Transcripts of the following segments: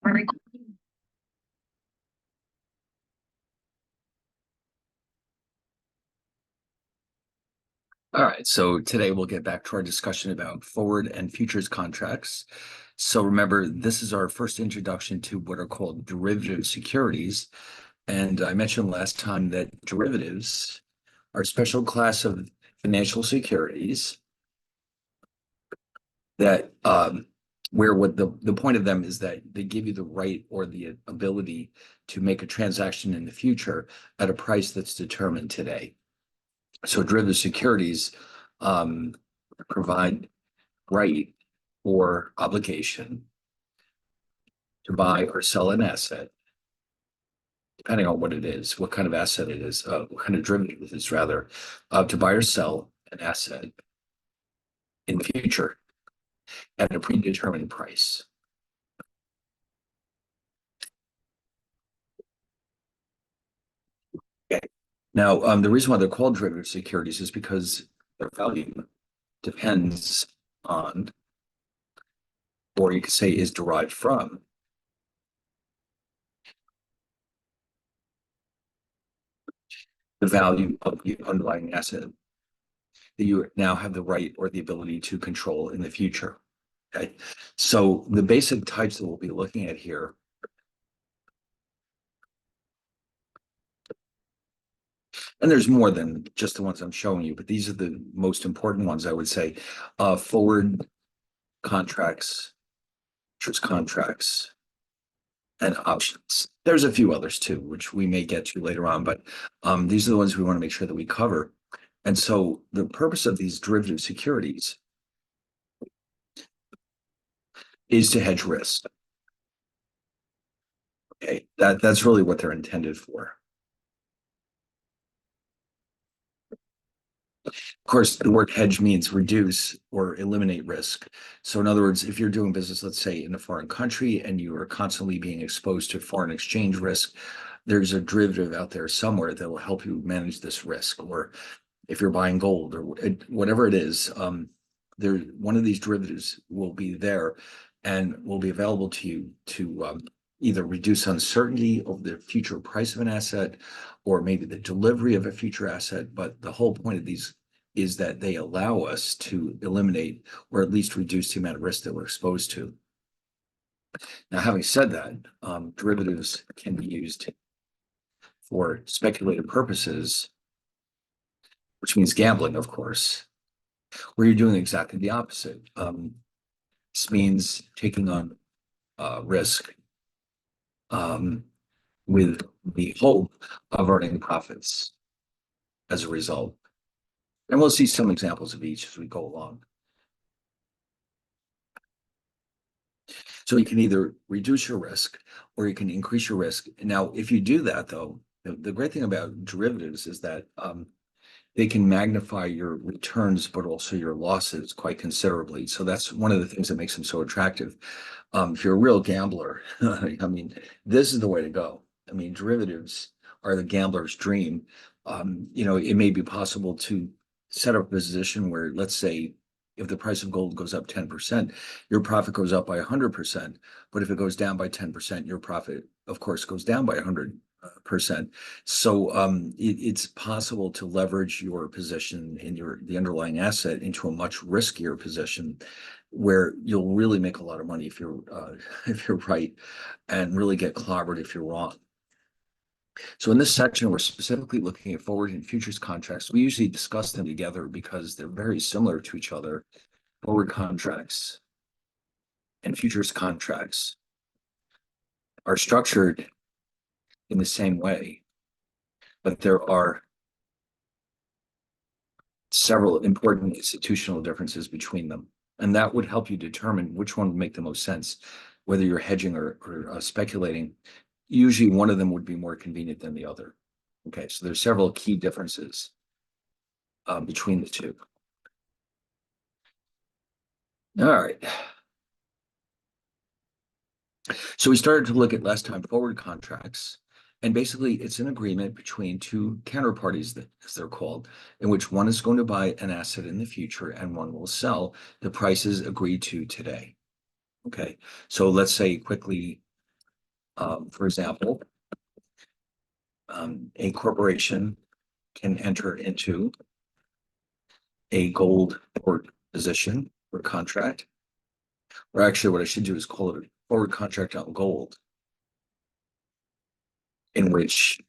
All right, so today we'll get back to our discussion about forward and futures contracts. So remember, this is our first introduction to what are called derivative securities. And I mentioned last time that derivatives are a special class of financial securities that where what the point of them is that they give you the right or the ability to make a transaction in the future at a price that's determined today. So derivative securities provide right or obligation to buy or sell an asset, depending on what it is, what kind of asset it is, what kind of derivative it is, rather, to buy or sell an asset in the future at a predetermined price. Okay. Now, the reason why they're called derivative securities is because their value depends on, or you could say is derived from, the value of the underlying asset that you now have the right or the ability to control in the future. Okay, so the basic types that we'll be looking at here and there's more than just the ones I'm showing you, but these are the most important ones, I would say. Forward contracts, futures contracts, and options. There's a few others too, which we may get to later on, but these are the ones we want to make sure that we cover. And so the purpose of these derivative securities is to hedge risk. Okay, that's really what they're intended for. Of course, the word hedge means reduce or eliminate risk. So in other words, if you're doing business, let's say in a foreign country, and you are constantly being exposed to foreign exchange risk, there's a derivative out there somewhere that will help you manage this risk. Or if you're buying gold or whatever it is, one of these derivatives will be there and will be available to you to either reduce uncertainty of the future price of an asset or maybe the delivery of a future asset. But the whole point of these is that they allow us to eliminate or at least reduce the amount of risk that we're exposed to. Now, having said that, derivatives can be used for speculative purposes, which means gambling, of course, where you're doing exactly the opposite. This means taking on risk with the hope of earning profits as a result. And we'll see some examples of each as we go along. So you can either reduce your risk or you can increase your risk. Now, if you do that, though, the great thing about derivatives is that they can magnify your returns, but also your losses quite considerably. So that's one of the things that makes them so attractive. If you're a real gambler, I mean, this is the way to go. I mean, derivatives are the gambler's dream. It may be possible to set up a position where, let's say, if the price of gold goes up 10%, your profit goes up by 100%. But if it goes down by 10%, your profit, of course, goes down by 100%. So it's possible to leverage your position in the underlying asset into a much riskier position where you'll really make a lot of money if you're right, and really get clobbered if you're wrong. So in this section, we're specifically looking at forward and futures contracts. We usually discuss them together because they're very similar to each other. Forward contracts and futures contracts are structured in the same way, but there are several important institutional differences between them. And that would help you determine which one would make the most sense, whether you're hedging or speculating. Usually one of them would be more convenient than the other. Okay, so there's several key differences between the two. All right. So we started to look at last time forward contracts, and basically it's an agreement between two counterparties, as they're called, in which one is going to buy an asset in the future and one will sell. The prices agreed to today. Okay, so let's say quickly, For example, a corporation can enter into a gold forward position or contract, or actually what I should do is call it a forward contract on gold, in which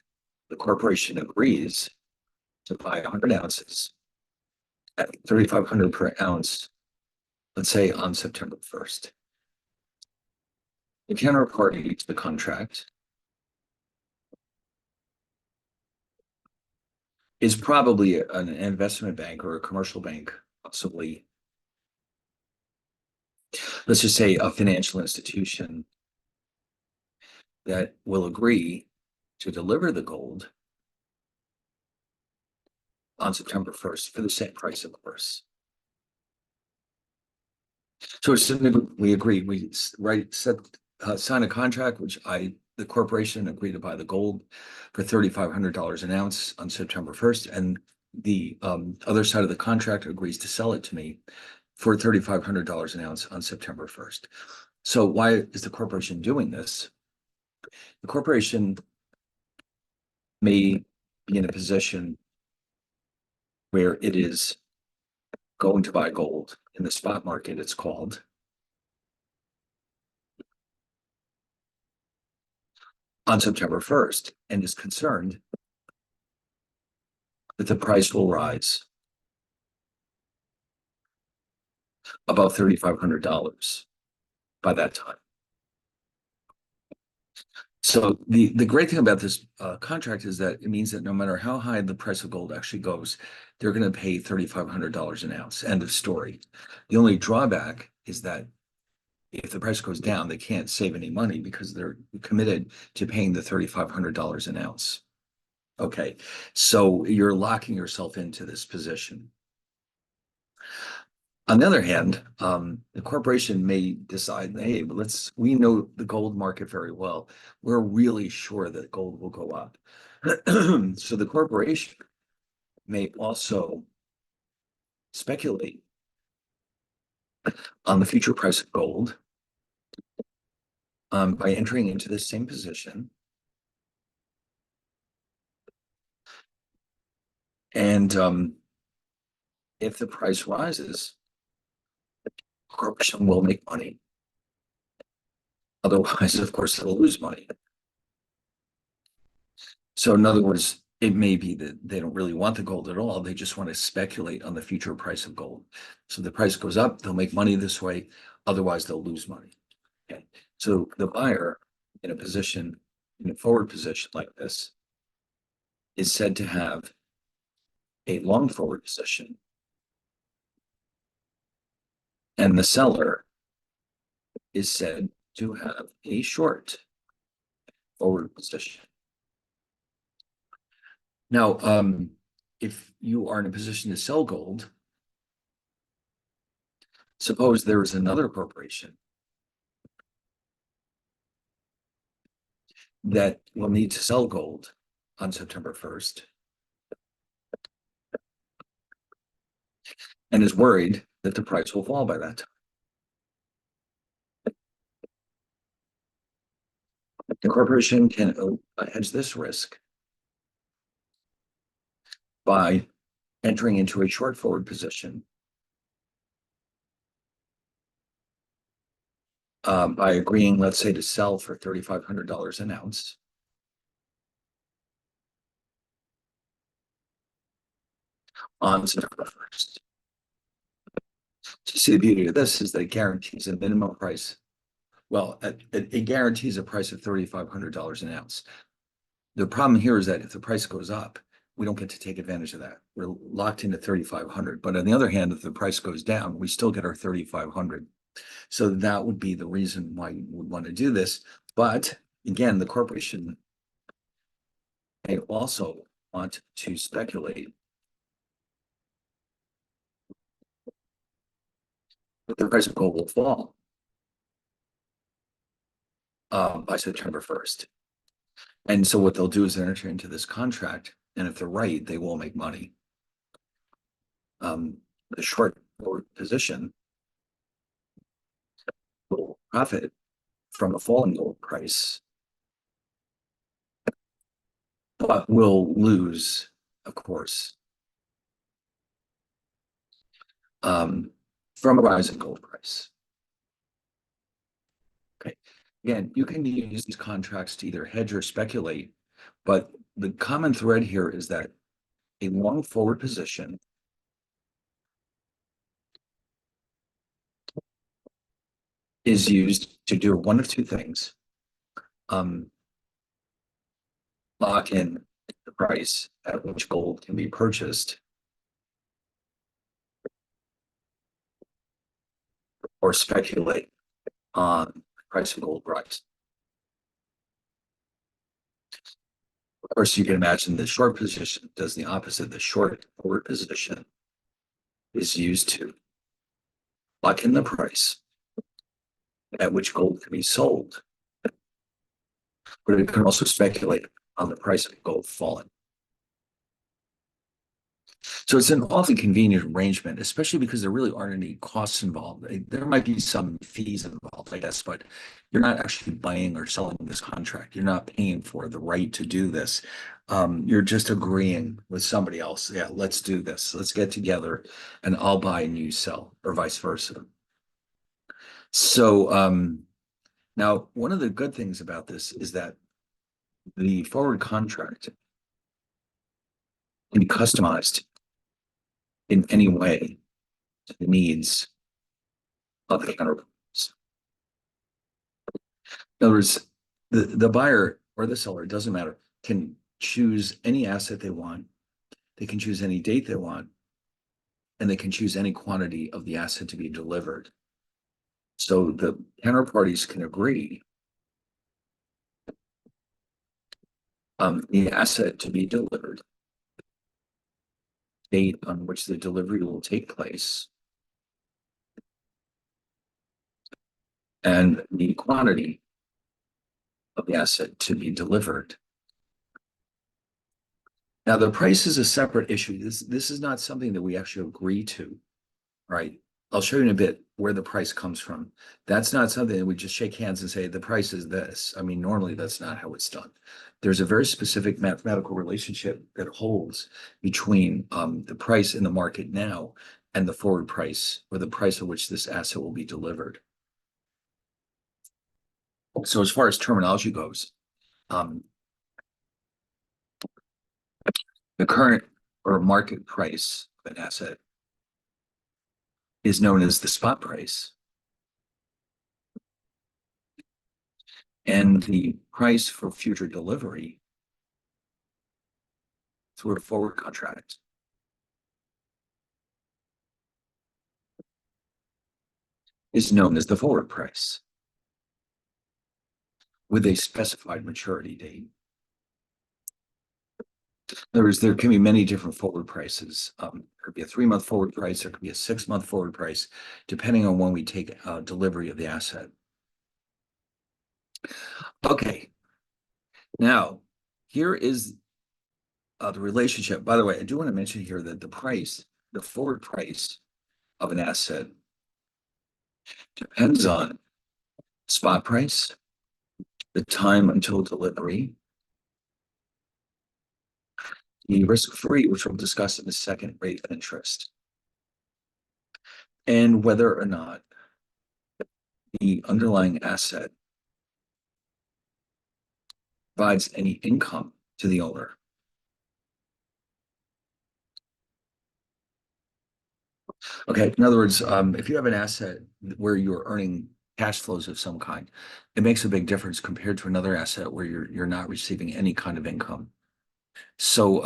the corporation agrees to buy 100 ounces at 3,500 per ounce, let's say on September 1st. The counterparty to the contract is probably an investment bank or a commercial bank, possibly, let's just say a financial institution that will agree to deliver the gold on September 1st for the same price, of course. So we agree, we sign a contract, which the corporation agreed to buy the gold for $3,500 an ounce on September 1st, and the other side of the contract agrees to sell it to me for $3,500 an ounce on September 1st. So why is the corporation doing this? The corporation may be in a position where it is going to buy gold in the spot market, it's called, on September 1st, and is concerned that the price will rise above $3,500 by that time. So the great thing about this contract is that it means that no matter how high the price of gold actually goes, they're going to pay $3,500 an ounce. End of story. The only drawback is that if the price goes down, they can't save any money because they're committed to paying the $3,500 an ounce. Okay, so you're locking yourself into this position. On the other hand, the corporation may decide, hey, we know the gold market very well. We're really sure that gold will go up. So the corporation may also speculate on the future price of gold by entering into the same position. And if the price rises, the corporation will make money. Otherwise, of course, they'll lose money. So in other words, it may be that they don't really want the gold at all. They just want to speculate on the future price of gold. So the price goes up, they'll make money this way. Otherwise, they'll lose money. Okay. So the buyer in a forward position like this is said to have a long forward position. And the seller is said to have a short forward position. Now, if you are in a position to sell gold, suppose there is another corporation that will need to sell gold on September 1st and is worried that the price will fall by that time. The corporation can hedge this risk by entering into a short forward position by agreeing, let's say, to sell for $3,500 an ounce. On September 1st. So see, the beauty of this is that it guarantees a minimum price. Well, it guarantees a price of $3,500 an ounce. The problem here is that if the price goes up, we don't get to take advantage of that. We're locked into 3,500. But on the other hand, if the price goes down, we still get our 3,500. So that would be the reason why you would want to do this. But again, the corporation may also want to speculate that the price of gold will fall by September 1st. And so what they'll do is enter into this contract, and if they're right, they will make money. The short forward position will profit from a falling gold price but will lose, of course, um, from a rising gold price. Okay. Again, you can use these contracts to either hedge or speculate, but the common thread here is that a long forward position is used to do one of two things. Um, Lock in the price at which gold can be purchased, or speculate on the price of gold rise. Of course, you can imagine the short position does the opposite. The short forward position is used to lock in the price at which gold can be sold, but it can also speculate on the price of gold falling. So it's an awfully convenient arrangement, especially because there really aren't any costs involved. There might be some fees involved, I guess, but you're not actually buying or selling this contract. You're not paying for the right to do this. You're just agreeing with somebody else. Yeah, let's do this. Let's get together and I'll buy and you sell, or vice versa. So now one of the good things about this is that the forward contract can be customized in any way to the needs of the counterparties. In other words, the buyer or the seller, it doesn't matter, can choose any asset they want. They can choose any date they want, and they can choose any quantity of the asset to be delivered. So the counterparties can agree the asset to be delivered, date on which the delivery will take place, and the quantity of the asset to be delivered. Now, the price is a separate issue. This is not something that we actually agree to, right? I'll show you in a bit where the price comes from. That's not something that we just shake hands and say the price is this. I mean, normally that's not how it's done. There's a very specific mathematical relationship that holds between the price in the market now and the forward price, or the price at which this asset will be delivered. So as far as terminology goes, um, the current or market price of an asset is known as the spot price. And the price for future delivery through a forward contract is known as the forward price with a specified maturity date. In other words, there can be many different forward prices. There could be a 3-month forward price, there could be a 6-month forward price, depending on when we take delivery of the asset. Okay, now here is the relationship. By the way, I do want to mention here that the forward price of an asset depends on spot price, the time until delivery, the risk-free, which we'll discuss in the second, rate of interest, and whether or not the underlying asset provides any income to the owner. Okay, in other words, if you have an asset where you're earning cash flows of some kind, it makes a big difference compared to another asset where you're not receiving any kind of income. So,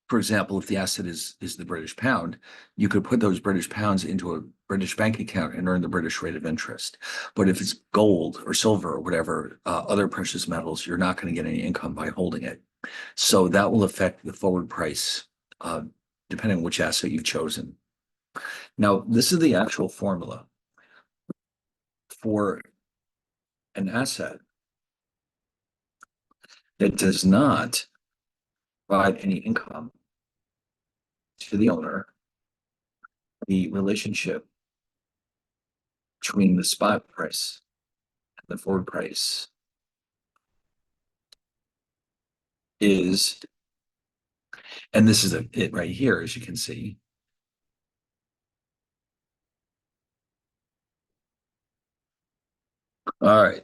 for example, if the asset is the British pound, you could put those British pounds into a British bank account and earn the British rate of interest. But if it's gold or silver or whatever, other precious metals, you're not going to get any income by holding it. So that will affect the forward price, depending on which asset you've chosen. Now, this is the actual formula for an asset that does not provide any income to the owner. The relationship between the spot price and the forward price is, and this is it right here, as you can see. All right.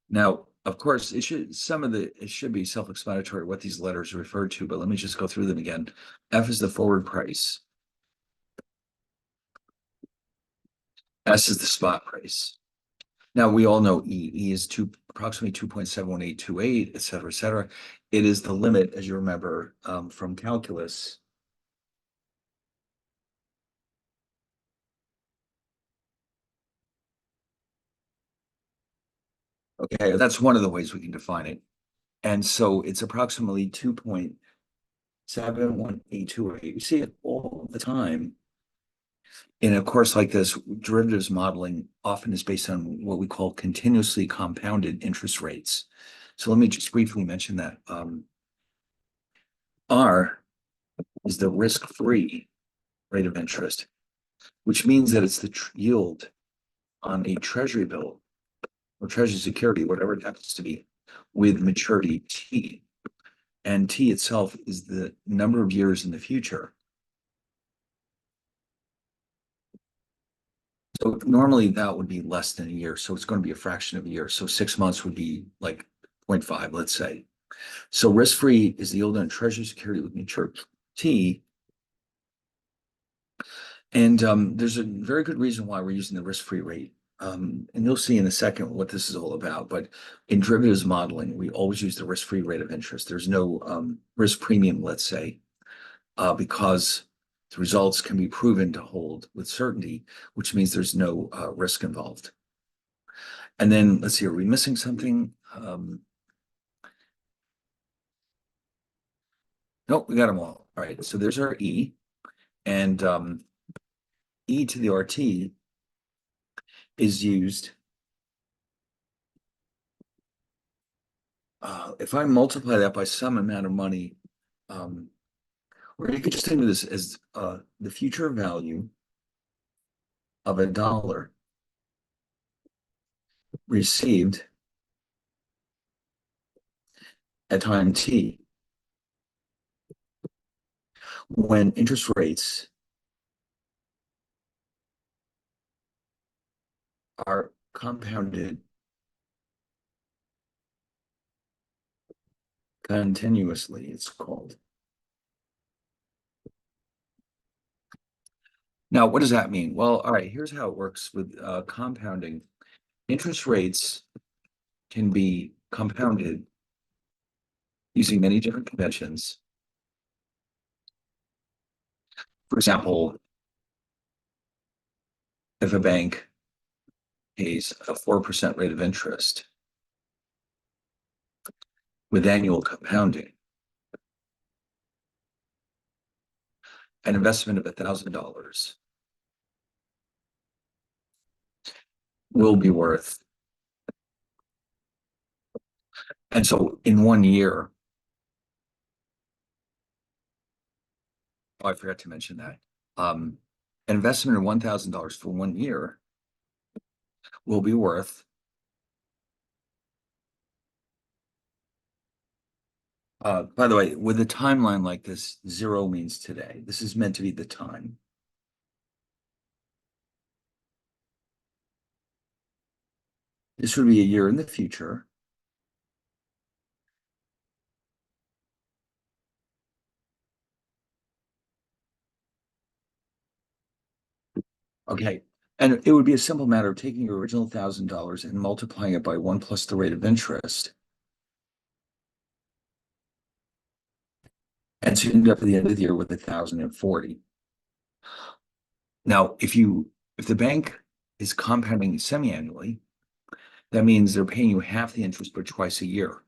Now, of course, it should be self-explanatory what these letters refer to, but let me just go through them again. F is the forward price. S is the spot price. Now we all know E is approximately 2.71828, et cetera, et cetera. It is the limit, as you remember, from calculus. Okay, that's one of the ways we can define it. And so it's approximately 2.71828. You see it all the time. In a course like this, derivatives modeling often is based on what we call continuously compounded interest rates. So let me just briefly mention that. R is the risk-free rate of interest, which means that it's the yield on a treasury bill or treasury security, whatever it happens to be, with maturity T. And T itself is the number of years in the future. So normally that would be less than a year. So it's going to be a fraction of a year. So 6 months would be like 0.5, let's say. So risk-free is the yield on treasury security with maturity T. And there's a very good reason why we're using the risk-free rate. And you'll see in a second what this is all about. But in derivatives modeling, we always use the risk-free rate of interest. There's no risk premium, let's say, because the results can be proven to hold with certainty, which means there's no risk involved. And then let's see, are we missing something? Nope, we got them all. All right, so there's our E. And E to the RT is used. If I multiply that by some amount of money, or you could just think of this as the future value of a dollar received at time T when interest rates are compounded continuously, it's called. Now, what does that mean? Well, all right, here's how it works with compounding. Interest rates can be compounded using many different conventions. For example, if a bank pays a 4% rate of interest with annual compounding, an investment of $1,000 will be worth. And so in 1 year, oh, I forgot to mention that. An investment of $1,000 for 1 year will be worth by the way, with a timeline like this, 0 means today. This is meant to be the time. This would be a year in the future. Okay. And it would be a simple matter of taking your original $1,000 and multiplying it by 1 plus the rate of interest. And so you end up at the end of the year with 1,040. Now, if the bank is compounding semi-annually, that means they're paying you half the interest but twice a year.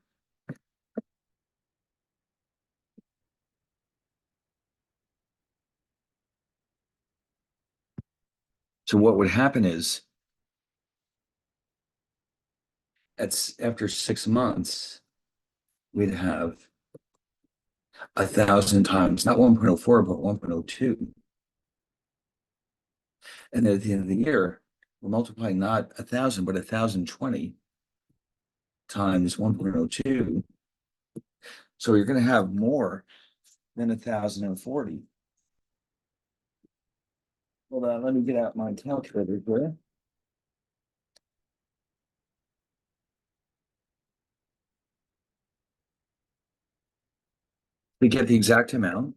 So what would happen is after 6 months, we'd have 1,000 times, not 1.04, but 1.02. And then at the end of the year, we're multiplying not 1,000, but 1,020 times 1.02. So you're going to have more than 1,040. Hold on, let me get out my calculator here. We get the exact amount.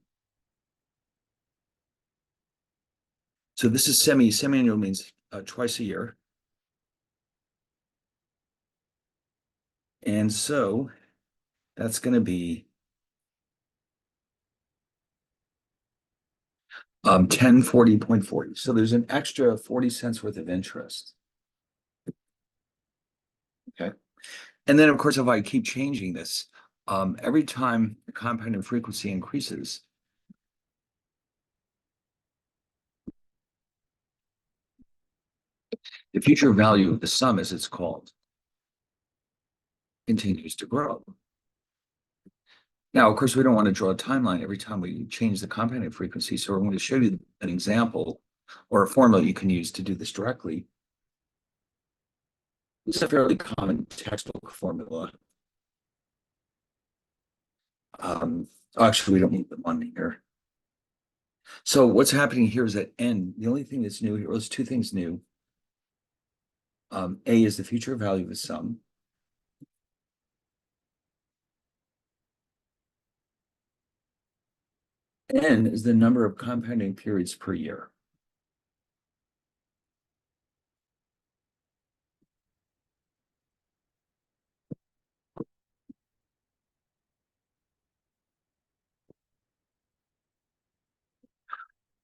So this is semi-annual means twice a year. And so that's going to be 1040.40. So there's an extra 40 cents worth of interest. Okay. And then, of course, if I keep changing this, every time the compounding frequency increases, the future value of the sum, as it's called, continues to grow. Now, of course, we don't want to draw a timeline every time we change the compounding frequency. So we're going to show you an example or a formula you can use to do this directly. It's a fairly common textbook formula. Actually, we don't need the one here. So what's happening here is that n, the only thing that's new here, well, there's two things new. A is the future value of the sum. N is the number of compounding periods per year.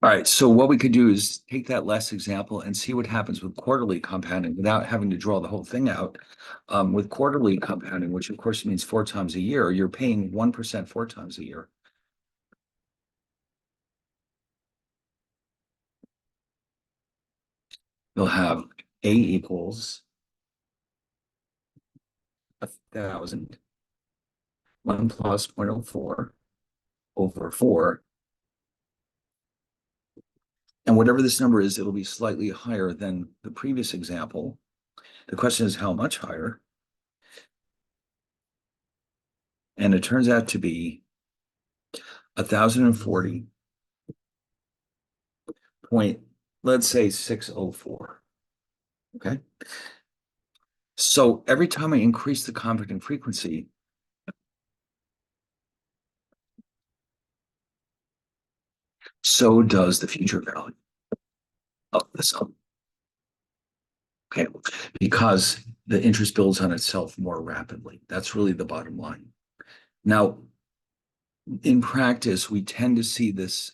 All right, so what we could do is take that last example and see what happens with quarterly compounding without having to draw the whole thing out. With quarterly compounding, which of course means 4 times a year, you're paying 1% 4 times a year. You'll have A equals 1,000, 1 plus 0.04 over 4. And whatever this number is, it'll be slightly higher than the previous example. The question is how much higher? And it turns out to be 1,040 point, let's say 604. Okay. So every time I increase the compounding frequency, so does the future value of the sum. Okay. Because the interest builds on itself more rapidly. That's really the bottom line. Now, in practice, we tend to see this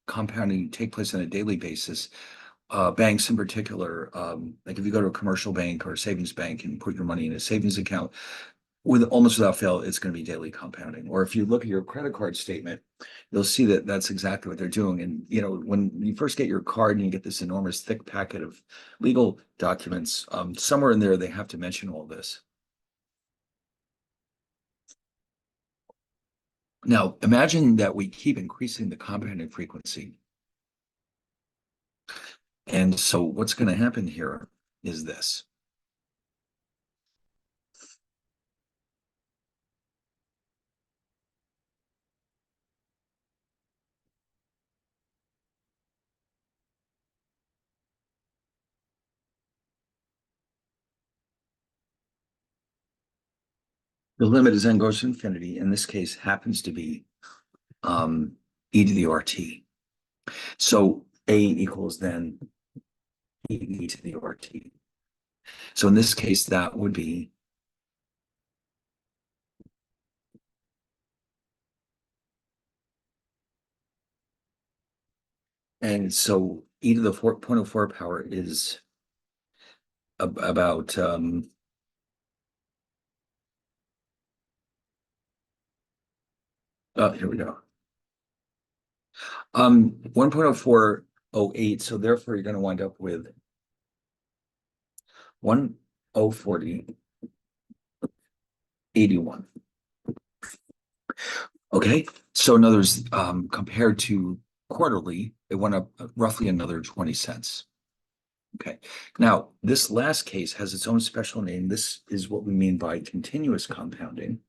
compounding take place on a daily basis. Banks in particular, like if you go to a commercial bank or a savings bank and put your money in a savings account, with almost without fail, it's going to be daily compounding. Or if you look at your credit card statement, you'll see that that's exactly what they're doing. And you know, when you first get your card and you get this enormous thick packet of legal documents, somewhere in there they have to mention all this. Now, imagine that we keep increasing the compounding frequency. And so what's going to happen here is this. The limit as n goes to infinity, in this case, happens to be e to the RT. So A equals then e to the RT. So in this case, that would be and so e to the 4.04 power is about here we go. 1.0408. So therefore you're going to wind up with 1,040.81. Okay, so in other words, compared to quarterly, it went up roughly another 20 cents. Okay, now this last case has its own special name. This is what we mean by continuous compounding.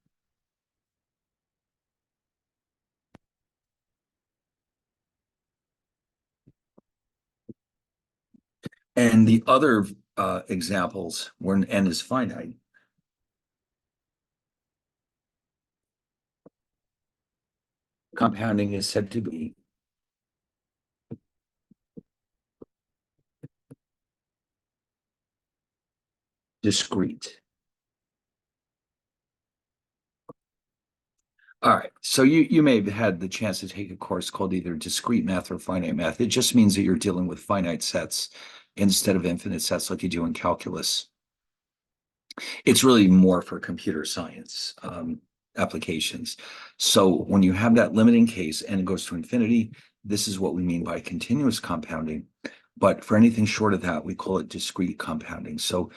And the other examples when n is finite, compounding is said to be discrete. All right. So you may have had the chance to take a course called either discrete math or finite math. It just means that you're dealing with finite sets instead of infinite sets like you do in calculus. It's really more for computer science applications. So when you have that limiting case and it goes to infinity, this is what we mean by continuous compounding. But for anything short of that, we call it discrete compounding. So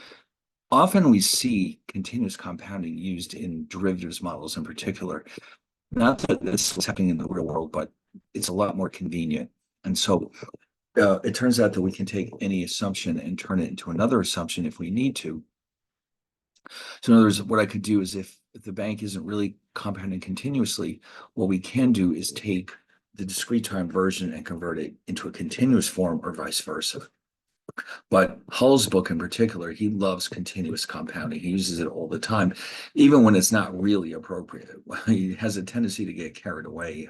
often we see continuous compounding used in derivatives models in particular. Not that this is happening in the real world, but it's a lot more convenient. And so it turns out that we can take any assumption and turn it into another assumption if we need to. So in other words, what I could do is if the bank isn't really compounding continuously, what we can do is take the discrete time version and convert it into a continuous form or vice versa. But Hull's book in particular, he loves continuous compounding. He uses it all the time, even when it's not really appropriate. He has a tendency to get carried away.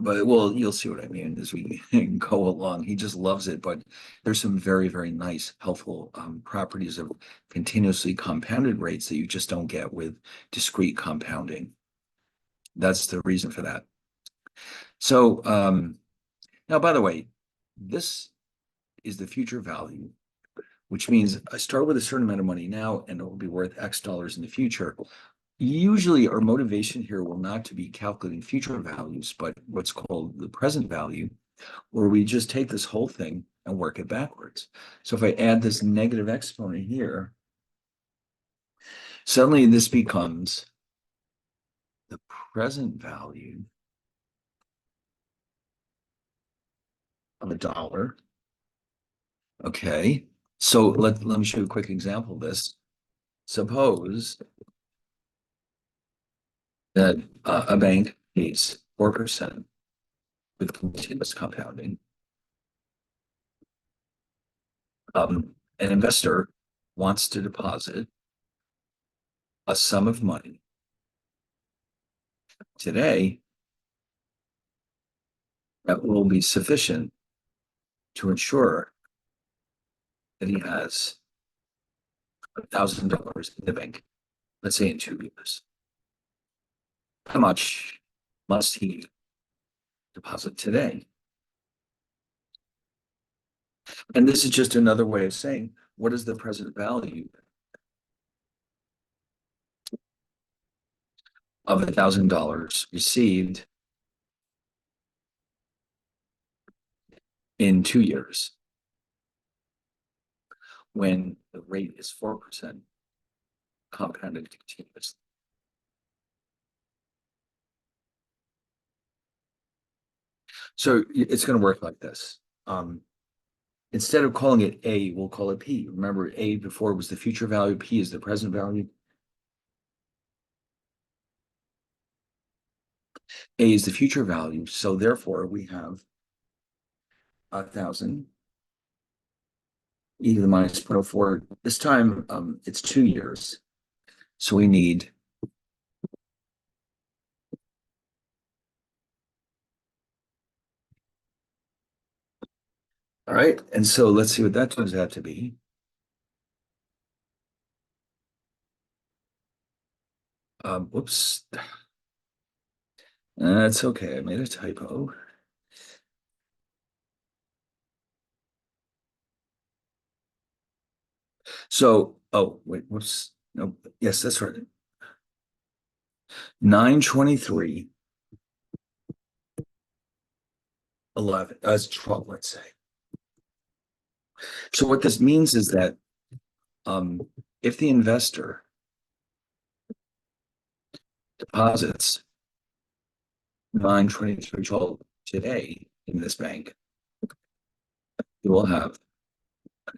But well, you'll see what I mean as we go along. He just loves it, but there's some very, very nice, helpful properties of continuously compounded rates that you just don't get with discrete compounding. That's the reason for that. So now, by the way, this is the future value, which means I start with a certain amount of money now and it will be worth X dollars in the future. Usually our motivation here will not to be calculating future values, but what's called the present value, where we just take this whole thing and work it backwards. So if I add this negative exponent here, suddenly this becomes the present value of $1. Okay, so let me show you a quick example of this. Suppose that a bank pays 4% with continuous compounding. An investor wants to deposit a sum of money today that will be sufficient to ensure that he has $1,000 in the bank, let's say in 2 years. How much must he deposit today? And this is just another way of saying, what is the present value of $1,000 received in 2 years when the rate is 4% compounded continuously? So it's going to work like this. Instead of calling it A, we'll call it P. Remember, A before was the future value, P is the present value. A is the future value, so therefore we have 1,000 e to the minus 0.04. This time it's 2 years, so we need all right, and so let's see what that turns out to be. Whoops, that's okay. I made a typo. So, oh wait, whoops. No, yes, that's right. 923 11 as 12, let's say. So what this means is that if the investor deposits 923 today in this bank, you will have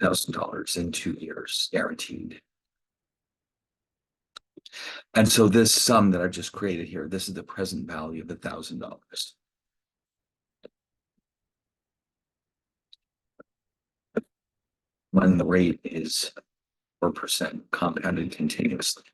$1,000 in 2 years guaranteed. And so this sum that I've just created here, this is the present value of $1,000. when the rate is 4% compounded continuously.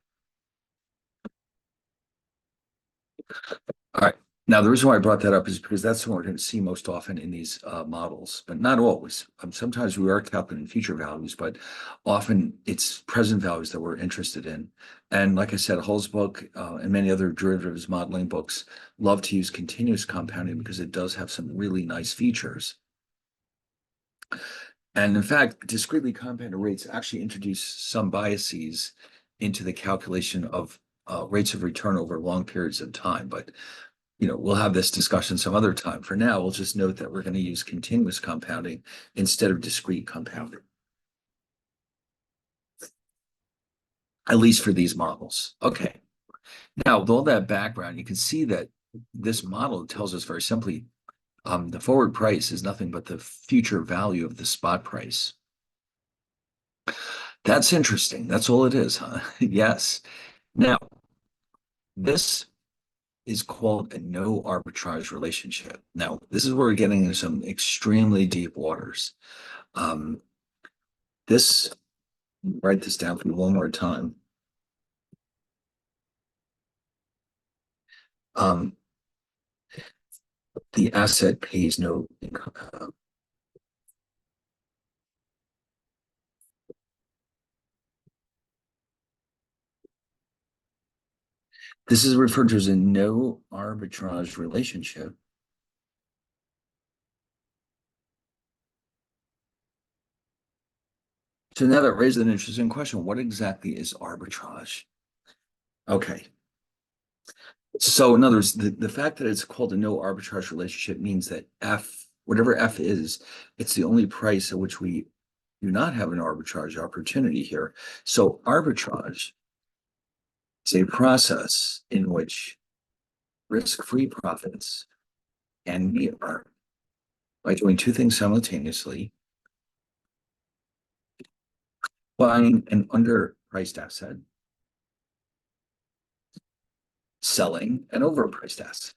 All right. Now, the reason why I brought that up is because that's what we're going to see most often in these models, but not always. Sometimes we are calculating future values, but often it's present values that we're interested in. And like I said, Hull's book and many other derivatives modeling books love to use continuous compounding because it does have some really nice features. And in fact, discretely compounded rates actually introduce some biases into the calculation of rates of return over long periods of time. But we'll have this discussion some other time. For now, we'll just note that we're going to use continuous compounding instead of discrete compounding, at least for these models. Okay. Now, with all that background, you can see that this model tells us very simply, the forward price is nothing but the future value of the spot price. That's interesting. That's all it is, huh? Yes. Now, this is called a no arbitrage relationship. Now, this is where we're getting into some extremely deep waters. Um, this, write this down for me one more time. Um, the asset pays no income. This is referred to as a no arbitrage relationship. So now that raises an interesting question. What exactly is arbitrage? Okay. So in other words, the fact that it's called a no arbitrage relationship means that F, whatever F is, it's the only price at which we do not have an arbitrage opportunity here. So arbitrage is a process in which risk-free profits can be earned by doing two things simultaneously: buying an underpriced asset, selling an overpriced asset.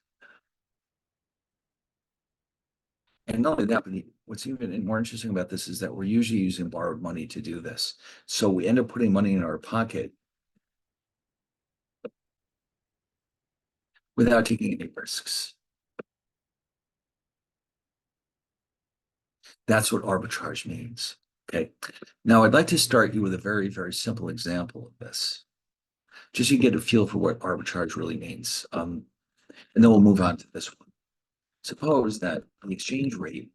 And not only that, but what's even more interesting about this is that we're usually using borrowed money to do this. So we end up putting money in our pocket without taking any risks. That's what arbitrage means. Okay. Now I'd like to start you with a very, very simple example of this, just so you get a feel for what arbitrage really means. And then we'll move on to this one. Suppose that the exchange rate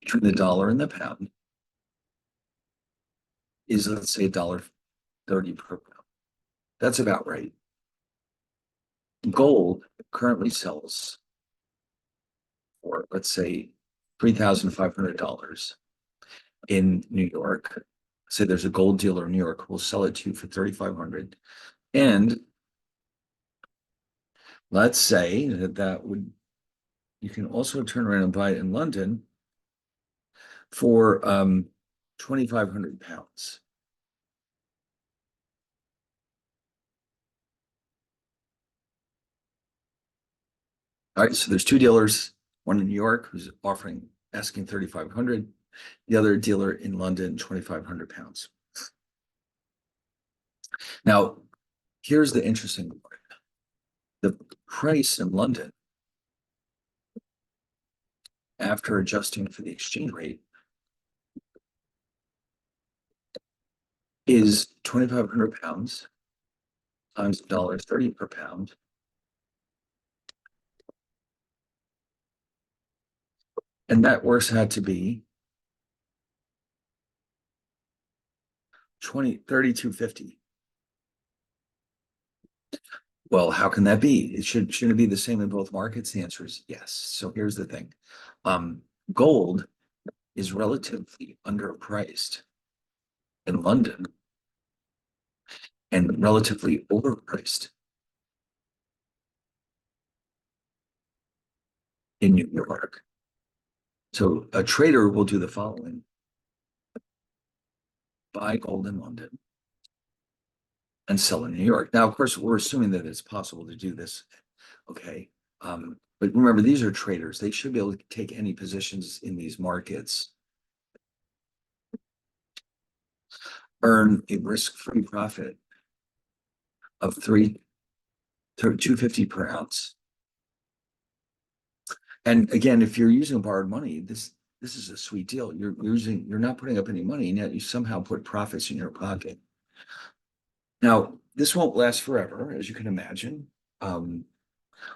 between the dollar and the pound is, let's say, $1.30 per pound. That's about right. Gold currently sells for, let's say, $3,500 in New York. Say there's a gold dealer in New York who will sell it to you for $3,500. And let's say that would, you can also turn around and buy it in London for 2,500 pounds. All right, so there's two dealers, one in New York who's asking 3,500, the other dealer in London, 2,500 pounds. Now, here's the interesting part. The price in London, after adjusting for the exchange rate, is 2,500 pounds times $1.30 per pound. And that works out to be 32.50. Well, how can that be? Shouldn't it be the same in both markets? The answer is yes. So here's the thing. Gold is relatively underpriced in London and relatively overpriced in New York. So a trader will do the following: buy gold in London and sell in New York. Now, of course, we're assuming that it's possible to do this. Okay. But remember, these are traders. They should be able to take any positions in these markets earn a risk-free profit of 250 per ounce. And again, if you're using borrowed money, this is a sweet deal. You're not putting up any money, and yet you somehow put profits in your pocket. Now, this won't last forever, as you can imagine. Um,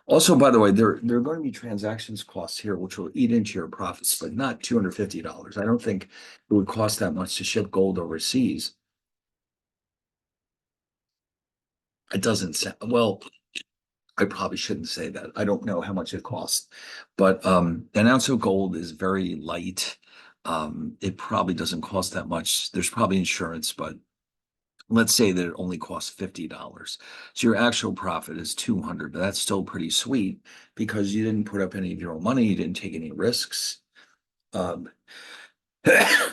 Also, by the way, there are going to be transactions costs here, which will eat into your profits, but not $250. I don't think it would cost that much to ship gold overseas. It doesn't sound, well, I probably shouldn't say that. I don't know how much it costs, but an ounce of gold is very light. It probably doesn't cost that much. There's probably insurance, but let's say that it only costs $50. So your actual profit is 200, but that's still pretty sweet because you didn't put up any of your own money, you didn't take any risks. Um,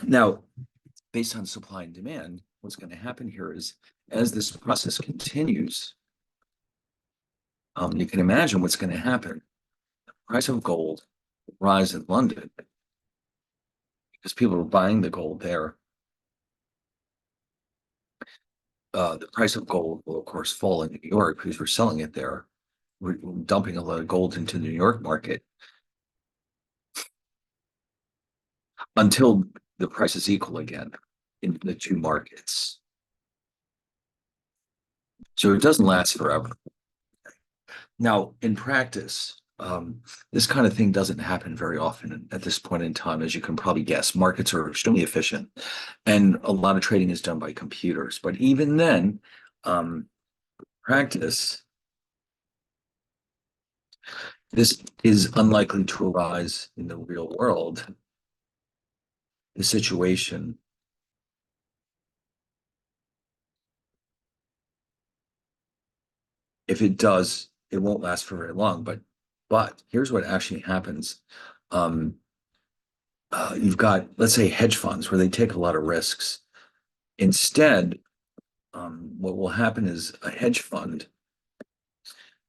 now, based on supply and demand, what's going to happen here is as this process continues, you can imagine what's going to happen. The price of gold will rise in London because people are buying the gold there. The price of gold will, of course, fall in New York because we're selling it there. We're dumping a lot of gold into the New York market until the price is equal again in the two markets. So it doesn't last forever. Now, in practice, this kind of thing doesn't happen very often at this point in time, as you can probably guess. Markets are extremely efficient, and a lot of trading is done by computers. But even then, practice, this is unlikely to arise in the real world. The situation, if it does, it won't last for very long. But here's what actually happens. Um, you've got, let's say, hedge funds where they take a lot of risks. Instead, what will happen is a hedge fund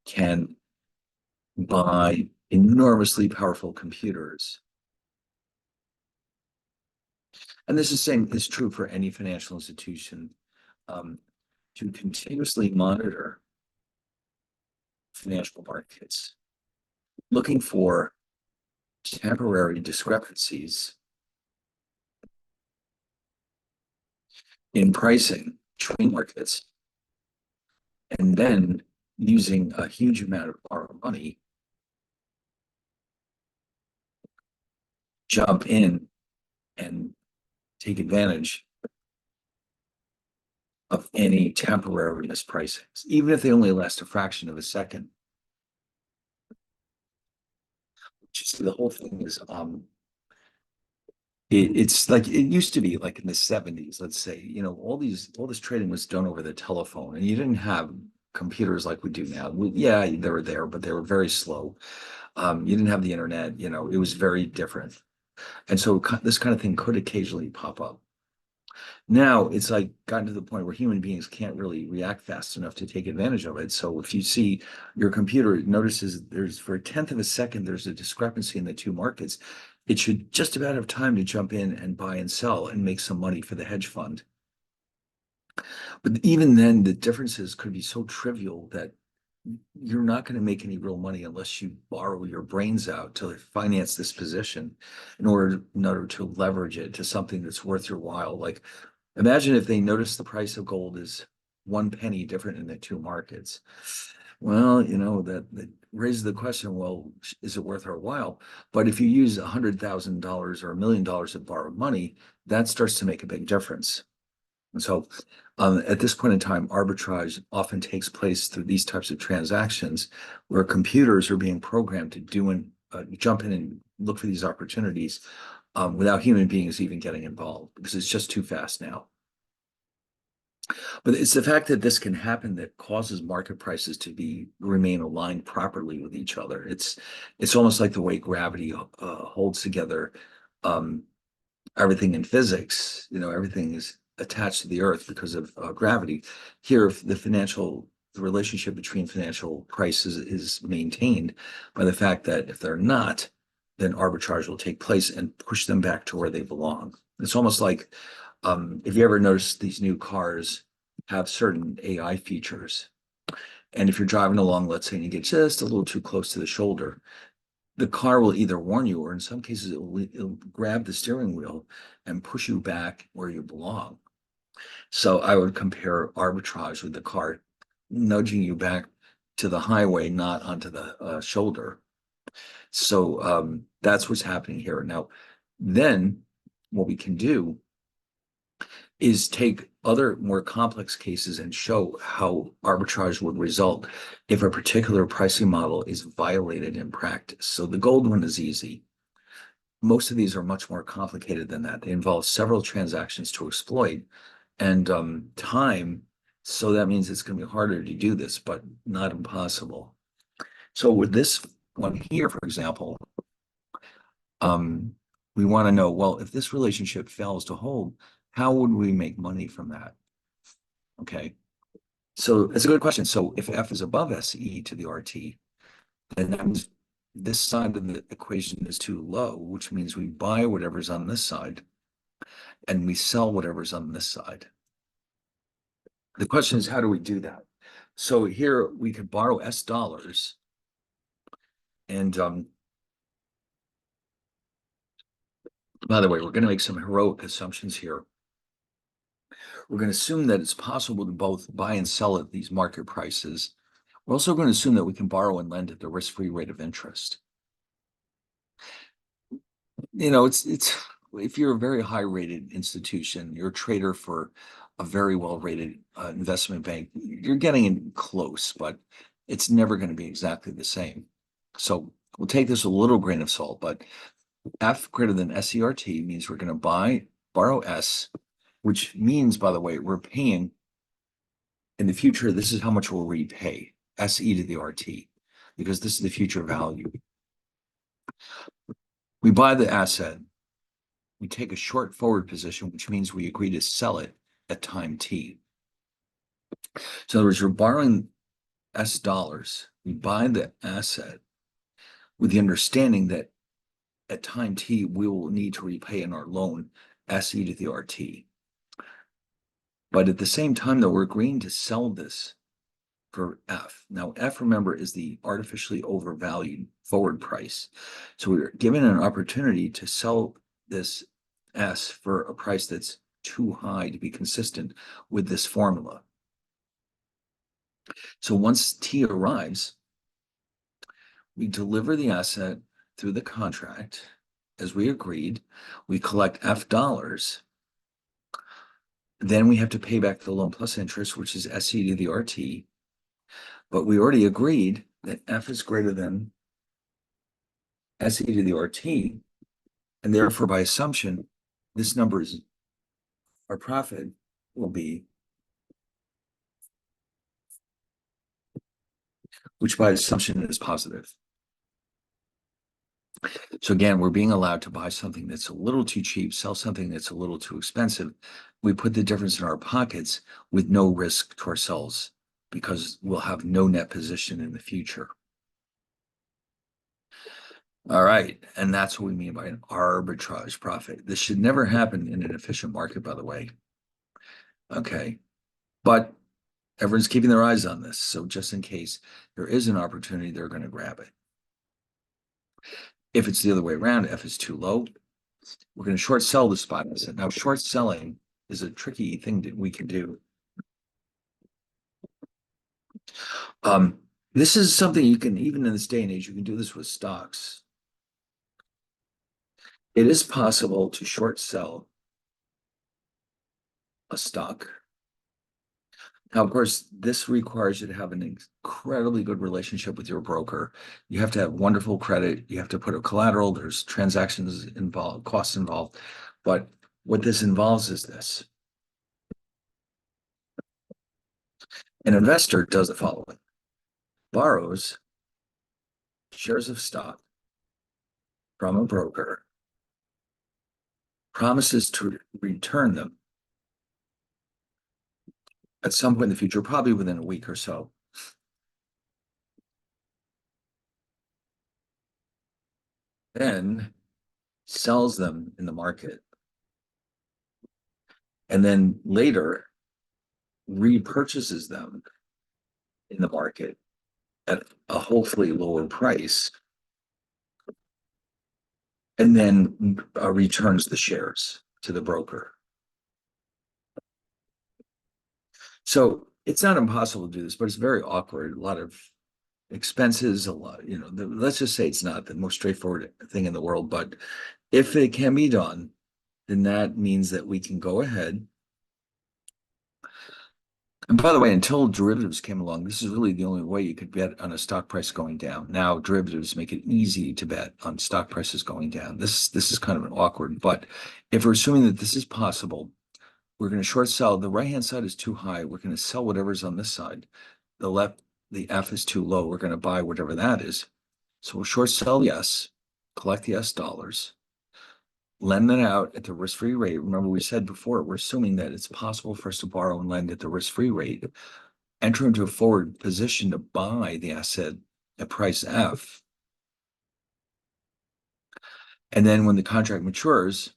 can buy enormously powerful computers. And this is same is true for any financial institution, um, to continuously monitor financial markets, looking for temporary discrepancies in pricing between markets, and then using a huge amount of borrowed money, jump in and take advantage of any temporary mispricings, even if they only last a fraction of a second. Just the whole thing is, it's like it used to be, like in the 70s, let's say, all this trading was done over the telephone, and you didn't have computers like we do now. Yeah, they were there, but they were very slow. You didn't have the internet, it was very different. And so this kind of thing could occasionally pop up. Now it's like gotten to the point where human beings can't really react fast enough to take advantage of it. So if you see your computer notices there's for a tenth of a second, there's a discrepancy in the two markets, it should just about have time to jump in and buy and sell and make some money for the hedge fund. But even then, the differences could be so trivial that you're not going to make any real money unless you borrow your brains out to finance this position in order to leverage it to something that's worth your while. Like, imagine if they notice the price of gold is 1 penny different in the two markets. Well, that raises the question, well, is it worth our while? But if you use $100,000 or $1 million of borrowed money, that starts to make a big difference. And so at this point in time, arbitrage often takes place through these types of transactions where computers are being programmed to jump in and look for these opportunities without human beings even getting involved because it's just too fast now. But it's the fact that this can happen that causes market prices to remain aligned properly with each other. It's almost like the way gravity holds together everything in physics. Everything is attached to the earth because of gravity. Here, the relationship between financial prices is maintained by the fact that if they're not, then arbitrage will take place and push them back to where they belong. It's almost like If you ever notice these new cars have certain AI features, and if you're driving along, let's say, and you get just a little too close to the shoulder, the car will either warn you, or in some cases, it'll grab the steering wheel and push you back where you belong. So I would compare arbitrage with the car nudging you back to the highway, not onto the shoulder. So that's what's happening here. Now, then what we can do is take other more complex cases and show how arbitrage would result if a particular pricing model is violated in practice. So the gold one is easy. Most of these are much more complicated than that. They involve several transactions to exploit and time. So that means it's going to be harder to do this, but not impossible. So with this one here, for example, um, we want to know, well, if this relationship fails to hold, how would we make money from that? Okay. So it's a good question. So if F is above SE to the RT, then that means this side of the equation is too low, which means we buy whatever's on this side and we sell whatever's on this side. The question is, how do we do that? So here we could borrow S dollars and by the way, we're going to make some heroic assumptions here. We're going to assume that it's possible to both buy and sell at these market prices. We're also going to assume that we can borrow and lend at the risk-free rate of interest. It's if you're a very high-rated institution, you're a trader for a very well-rated investment bank, you're getting in close, but it's never going to be exactly the same. So we'll take this with a little grain of salt, but F greater than SERT means we're going to borrow S, which means, by the way, we're paying in the future, this is how much we'll repay, SE to the RT, because this is the future value. We buy the asset, we take a short forward position, which means we agree to sell it at time T. So in other words, you're borrowing S dollars, we buy the asset with the understanding that at time T, we will need to repay in our loan SE to the RT. But at the same time, though, we're agreeing to sell this for F. Now, F, remember, is the artificially overvalued forward price. So we're given an opportunity to sell this S for a price that's too high to be consistent with this formula. So once T arrives, we deliver the asset through the contract as we agreed. We collect F dollars. Then we have to pay back the loan plus interest, which is SE to the RT. But we already agreed that F is greater than SE to the RT. And therefore, by assumption, this number is our profit will be, which by assumption is positive. So again, we're being allowed to buy something that's a little too cheap, sell something that's a little too expensive. We put the difference in our pockets with no risk to ourselves because we'll have no net position in the future. All right, and that's what we mean by an arbitrage profit. This should never happen in an efficient market, by the way. Okay, but everyone's keeping their eyes on this. So just in case there is an opportunity, they're going to grab it. If it's the other way around, F is too low, we're going to short sell the spot asset. Now, short selling is a tricky thing that we can do. This is something you can, even in this day and age, you can do this with stocks. It is possible to short sell a stock. Now, of course, this requires you to have an incredibly good relationship with your broker. You have to have wonderful credit. You have to put a collateral. There's transactions involved, costs involved. But what this involves is this. An investor does the following: borrows shares of stock from a broker, promises to return them at some point in the future, probably within a week or so. Then sells them in the market and then later repurchases them in the market at a hopefully lower price, and then returns the shares to the broker. So it's not impossible to do this, but it's very awkward. A lot of expenses, a lot, let's just say it's not the most straightforward thing in the world, but if it can be done, then that means that we can go ahead. And by the way, until derivatives came along, this is really the only way you could bet on a stock price going down. Now derivatives make it easy to bet on stock prices going down. This is kind of an awkward, but if we're assuming that this is possible, we're going to short sell. The right-hand side is too high. We're going to sell whatever's on this side. The left, the F is too low. We're going to buy whatever that is. So we'll short sell the S, collect the S dollars, lend that out at the risk-free rate. Remember, we said before, we're assuming that it's possible for us to borrow and lend at the risk-free rate, enter into a forward position to buy the asset at price F. And then when the contract matures,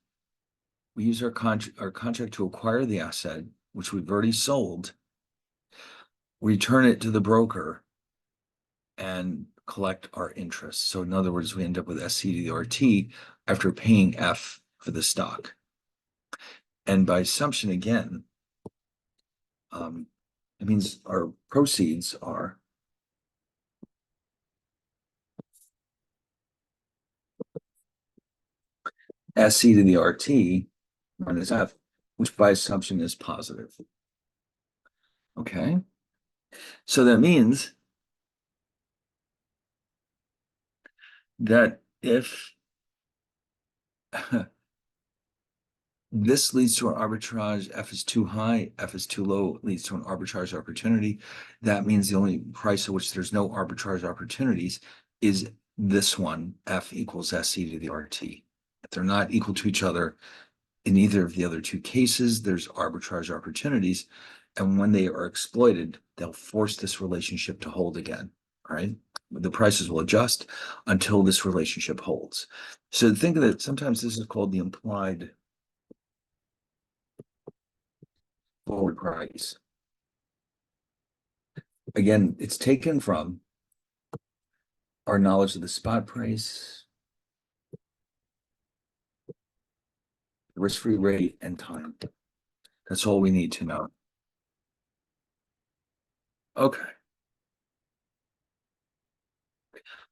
we use our contract to acquire the asset, which we've already sold, return it to the broker, and collect our interest. So in other words, we end up with SC to the RT after paying F for the stock. And by assumption, again, it means our proceeds are SC to the RT minus F, which by assumption is positive. Okay. So that means that if this leads to an arbitrage, F is too high, F is too low, leads to an arbitrage opportunity. That means the only price at which there's no arbitrage opportunities is this one, F equals SC to the RT. If they're not equal to each other in either of the other two cases, there's arbitrage opportunities. And when they are exploited, they'll force this relationship to hold again, right? The prices will adjust until this relationship holds. So think of it, sometimes this is called the implied forward price. Again, it's taken from our knowledge of the spot price, risk-free rate, and time. That's all we need to know. Okay.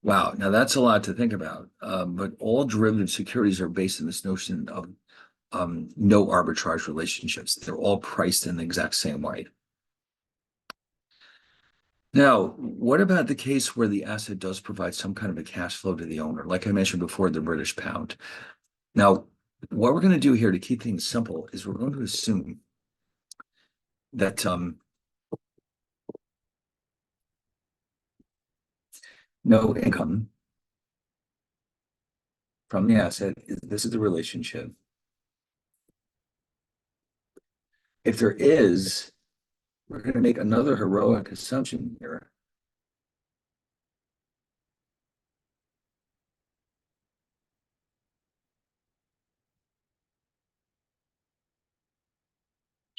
Wow, now that's a lot to think about. But all derivative securities are based on this notion of no arbitrage relationships. They're all priced in the exact same way. Now, what about the case where the asset does provide some kind of a cash flow to the owner? Like I mentioned before, the British pound. Now, what we're going to do here to keep things simple is we're going to assume that no income from the asset, this is the relationship. If there is, we're going to make another heroic assumption here.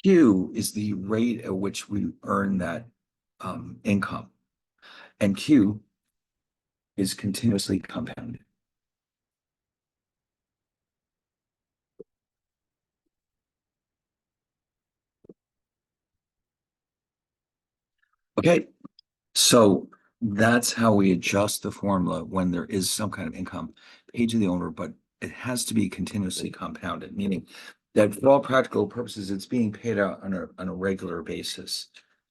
Q is the rate at which we earn that income, and Q is continuously compounded. Okay, so that's how we adjust the formula when there is some kind of income paid to the owner, but it has to be continuously compounded, meaning that for all practical purposes, it's being paid out on a regular basis.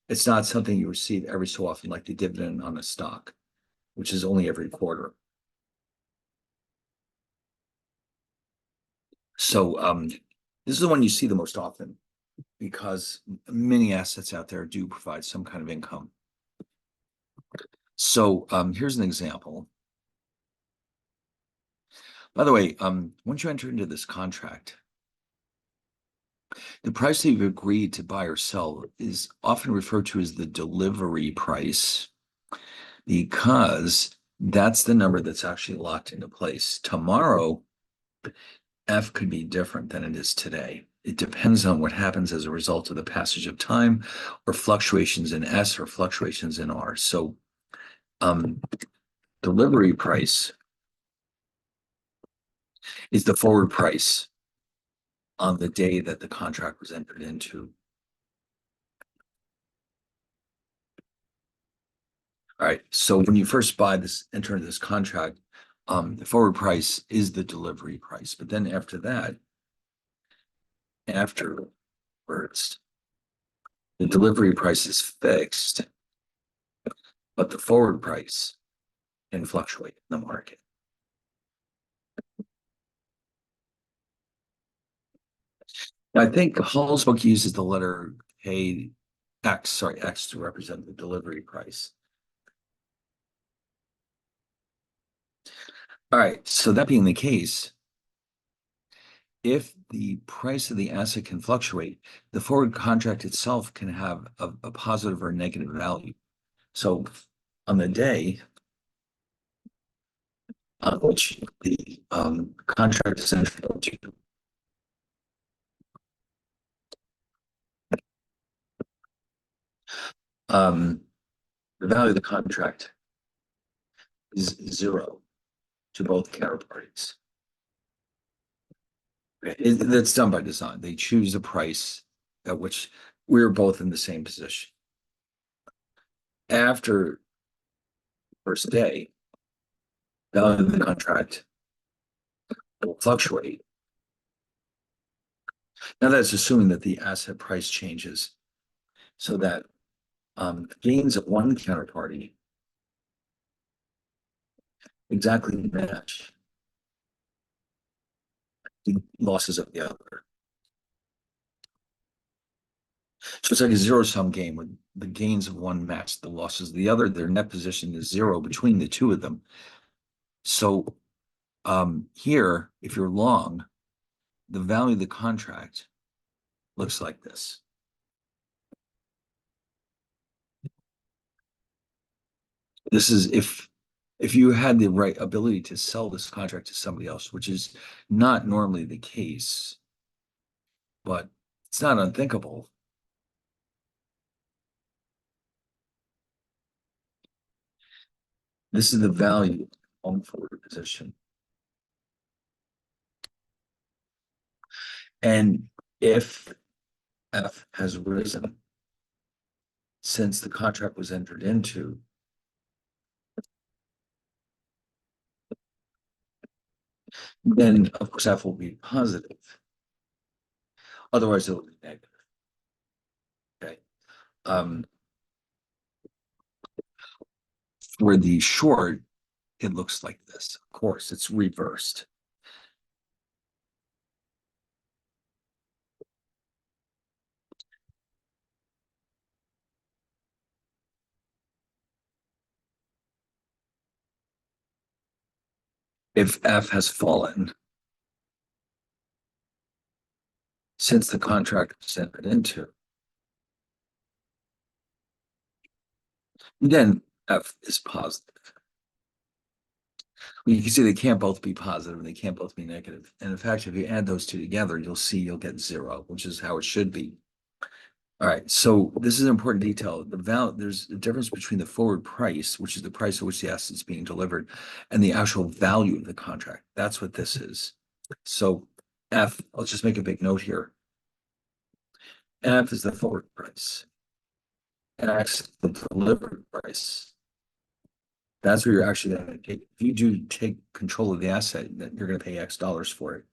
It's not something you receive every so often, like the dividend on a stock, which is only every quarter. So this is the one you see the most often because many assets out there do provide some kind of income. So here's an example. By the way, once you enter into this contract, the price that you've agreed to buy or sell is often referred to as the delivery price because that's the number that's actually locked into place. Tomorrow, F could be different than it is today. it depends on what happens as a result of the passage of time or fluctuations in S or fluctuations in R. So um, delivery price is the forward price on the day that the contract was entered into. All right. So when you first enter into this contract, the forward price is the delivery price. But then after that, afterwards, the delivery price is fixed, but the forward price can fluctuate in the market. Now, I think Hall's book uses the letter X to represent the delivery price. All right. So that being the case, if the price of the asset can fluctuate, the forward contract itself can have a positive or negative value. So on the day on which the contract is entered into, um, the value of the contract is zero to both counterparties. That's done by design. They choose a price at which we're both in the same position. After the first day, the value of the contract will fluctuate. Now that's assuming that the asset price changes so that gains of one counterparty exactly match the losses of the other. So it's like a zero-sum game where the gains of one match the losses of the other. Their net position is zero between the two of them. So here, if you're long, the value of the contract looks like this. This is if you had the right ability to sell this contract to somebody else, which is not normally the case, but it's not unthinkable. This is the value on forward position. And if F has risen since the contract was entered into, then of course F will be positive. Otherwise, it'll be negative. Okay. For the short, it looks like this. Of course, it's reversed. If F has fallen since the contract was entered into, then F is positive. Well, you can see they can't both be positive and they can't both be negative. And in fact, if you add those two together, you'll see you'll get zero, which is how it should be. All right, so this is an important detail. There's a difference between the forward price, which is the price at which the asset is being delivered, and the actual value of the contract. That's what this is. So F, let's just make a big note here. F is the forward price. X is the delivered price. That's where you're actually going to take. If you do take control of the asset, then you're going to pay X dollars for it.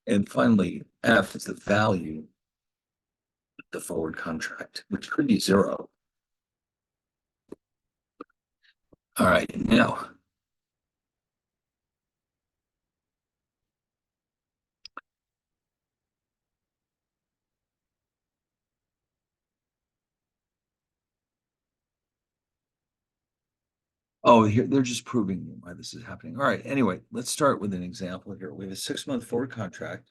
And finally, F is the value of the forward contract, which could be zero. All right, now. Oh, here they're just proving why this is happening. All right, anyway, let's start with an example here. We have a 6-month forward contract.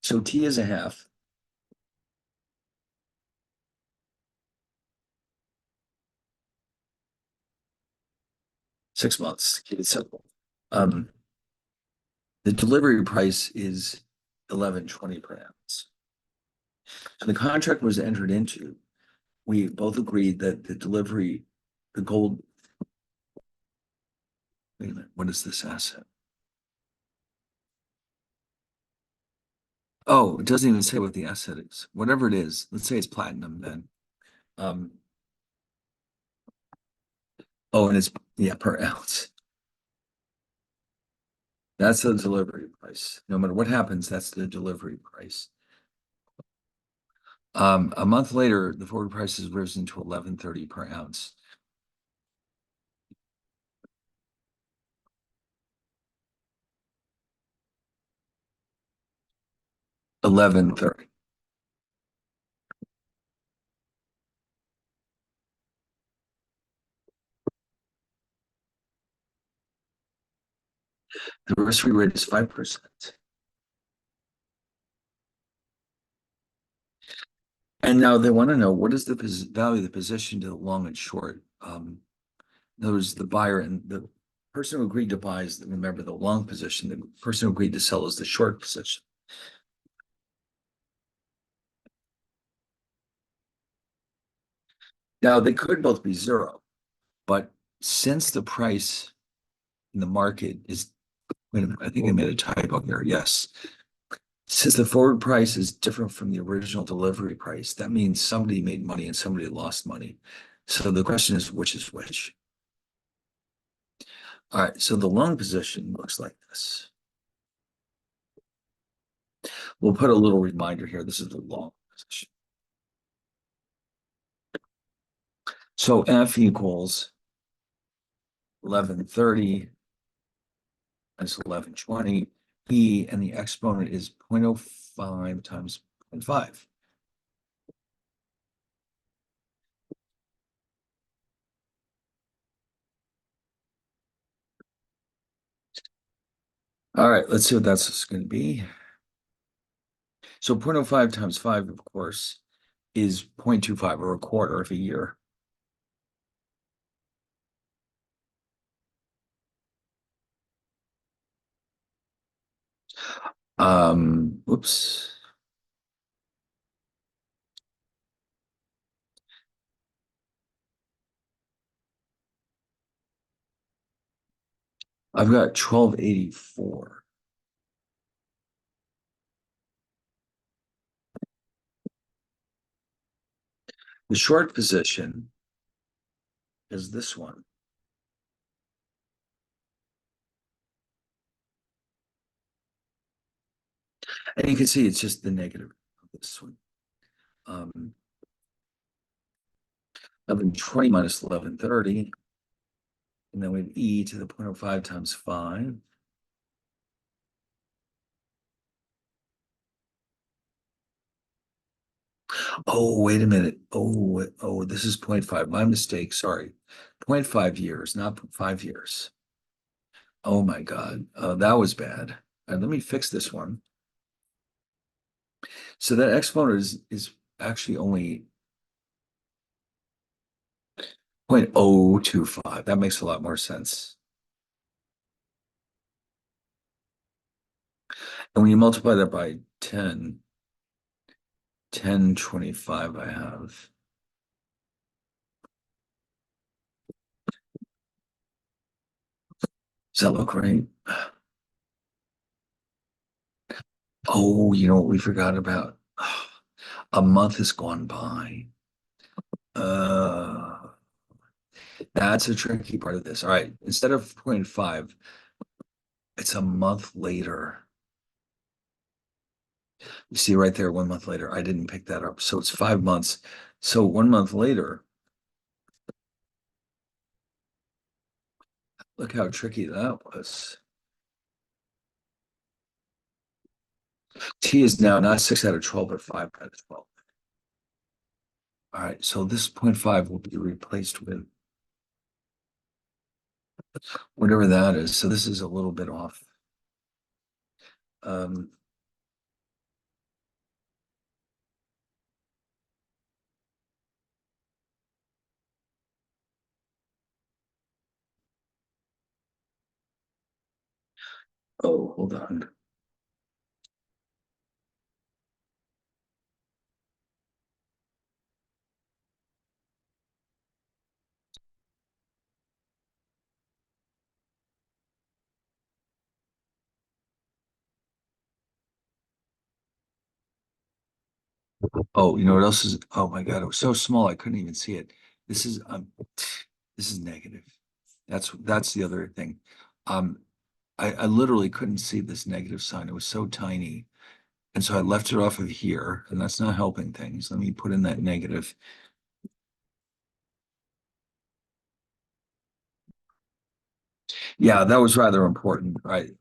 So T is a half. Six months, keep it simple. The delivery price is 11.20 per ounce. the contract was entered into. We both agreed that the delivery, the gold, wait a minute, what is this asset? Oh, it doesn't even say what the asset is. Whatever it is, let's say it's platinum then. Um, oh, and it's, yeah, per ounce. That's the delivery price. No matter what happens, that's the delivery price. A month later, the forward price has risen to 11.30 per ounce. 11.30. The risk-free rate is 5%. And now they want to know what is the value of the position to the long and short. In other words, the buyer and the person who agreed to buy is, remember, the long position. The person who agreed to sell is the short position. Now they could both be zero, but since the price in the market is, wait a minute, I think I made a typo here. Yes. Since the forward price is different from the original delivery price, that means somebody made money and somebody lost money. So the question is, which is which? All right, so the long position looks like this. We'll put a little reminder here. This is the long position. So F equals 1130 minus 1120. E and the exponent is 0.05 times 0.5. All right, let's see what that's going to be. So 0.05 times 5, of course, is 0.25 or a quarter of a year. Whoops. I've got 1284. The short position is this one. And you can see it's just the negative of this one. 1120 minus 1130. And then we have e to the 0.05 times 5. Oh, wait a minute. Oh, this is 0.5. My mistake. Sorry. 0.5 years, not 5 years. Oh my God. That was bad. Let me fix this one. So that exponent is actually only 0.025. That makes a lot more sense. And when you multiply that by 10, 1025 I have. Does that look right? Oh, you know what we forgot about? A month has gone by. Uh, that's a tricky part of this. All right, instead of 0.5, it's a month later. You see right there, 1 month later. I didn't pick that up. So it's 5 months. So 1 month later, look how tricky that was. T is now not 6 out of 12, but 5 out of 12. All right, so this 0.5 will be replaced with whatever that is. So this is a little bit off. Um, oh, hold on. Oh, you know what else is? Oh my God, it was so small I couldn't even see it. This is this is negative. That's the other thing. Um, I literally couldn't see this negative sign. It was so tiny. And so I left it off of here, and that's not helping things. Let me put in that negative. Yeah, that was rather important, right?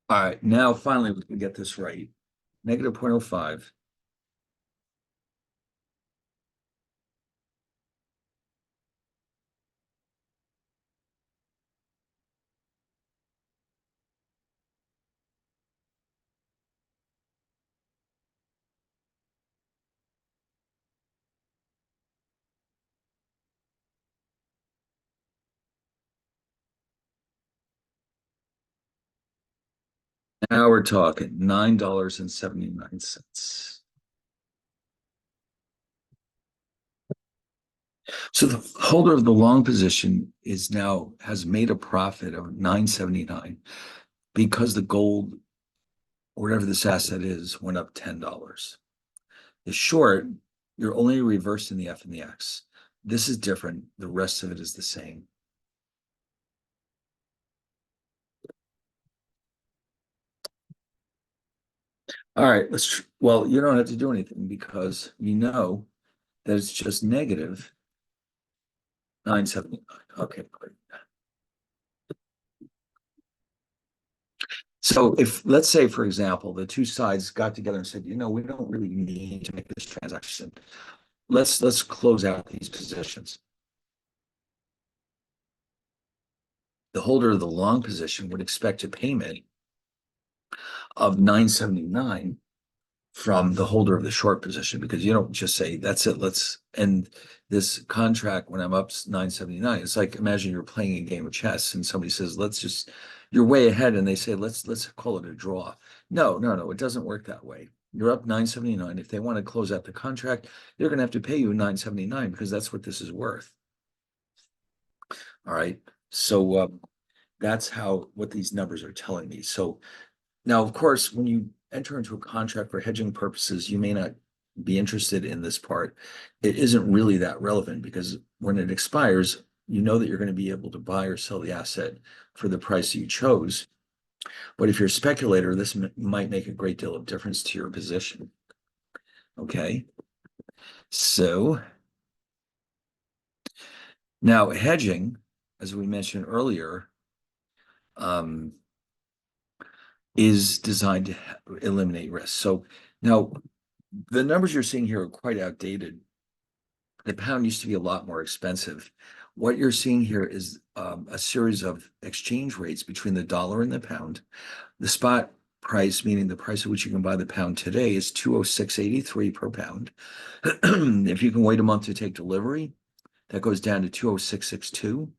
All right, now finally we can get this right. Negative 0.05. Now we're talking $9.79. So the holder of the long position is now has made a profit of 9.79 because the gold or whatever this asset is went up $10. The short, you're only reversing the F and the X. This is different. The rest of it is the same. All right, well, you don't have to do anything because you know that it's just negative 979. Okay, great. So if, let's say, for example, the two sides got together and said, we don't really need to make this transaction. Let's close out these positions. The holder of the long position would expect a payment of 979 from the holder of the short position because you don't just say that's it, let's end this contract when I'm up 979. It's like imagine you're playing a game of chess and somebody says you're way ahead and they say let's call it a draw. No, it doesn't work that way. You're up 979. If they want to close out the contract, they're going to have to pay you 979 because that's what this is worth. All right, so that's how what these numbers are telling me. So now, of course, when you enter into a contract for hedging purposes, you may not be interested in this part. It isn't really that relevant because when it expires, you know that you're going to be able to buy or sell the asset for the price you chose. But if you're a speculator, this might make a great deal of difference to your position. Okay. So now hedging, as we mentioned earlier, um, is designed to eliminate risk. So now the numbers you're seeing here are quite outdated. The pound used to be a lot more expensive. What you're seeing here is a series of exchange rates between the dollar and the pound. The spot price, meaning the price at which you can buy the pound today, is 206.83 per pound. If you can wait a month to take delivery, that goes down to 206.62.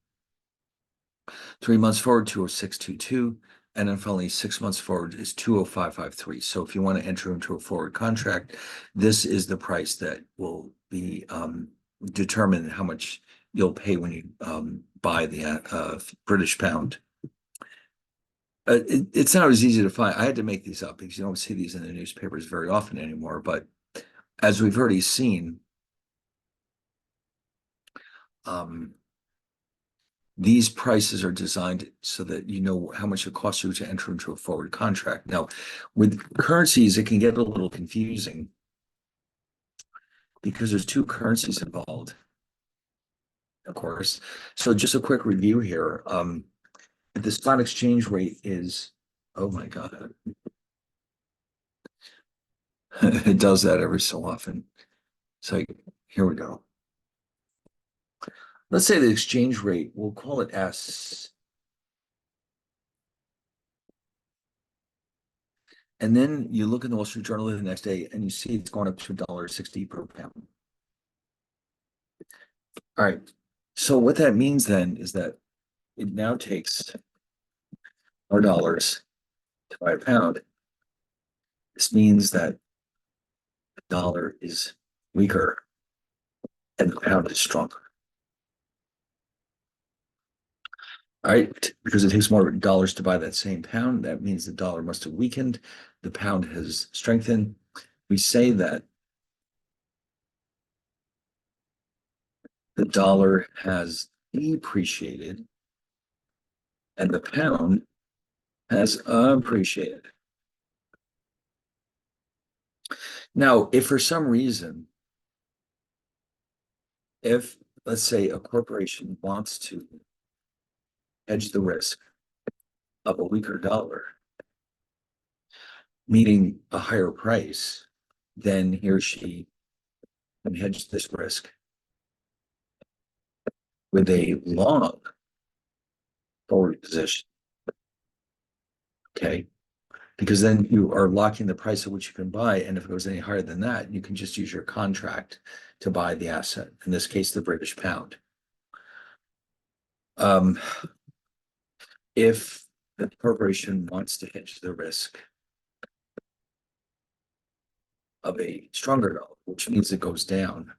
3 months forward, 206.22. And then finally, 6 months forward is 205.53. So if you want to enter into a forward contract, this is the price that will be determine how much you'll pay when you buy the British pound. It's not as easy to find. I had to make these up because you don't see these in the newspapers very often anymore. But as we've already seen, um, these prices are designed so that you know how much it costs you to enter into a forward contract. Now, with currencies, it can get a little confusing because there's two currencies involved, of course. So just a quick review here. If the spot exchange rate is, oh my God, it does that every so often. So here we go. Let's say the exchange rate, we'll call it S. And then you look in the Wall Street Journal the next day and you see it's going up to $1.60 per pound. All right. So what that means then is that it now takes $4 to buy a pound. This means that the dollar is weaker and the pound is stronger. All right, because it takes more dollars to buy that same pound, that means the dollar must have weakened, the pound has strengthened. We say that the dollar has depreciated and the pound has appreciated. Now, if for some reason, if let's say a corporation wants to hedge the risk of a weaker dollar, meaning a higher price, then he or she can hedge this risk with a long forward position. Okay. Because then you are locking the price at which you can buy. And if it goes any higher than that, you can just use your contract to buy the asset, in this case, the British pound. Um, if the corporation wants to hedge the risk of a stronger dollar, which means it goes down,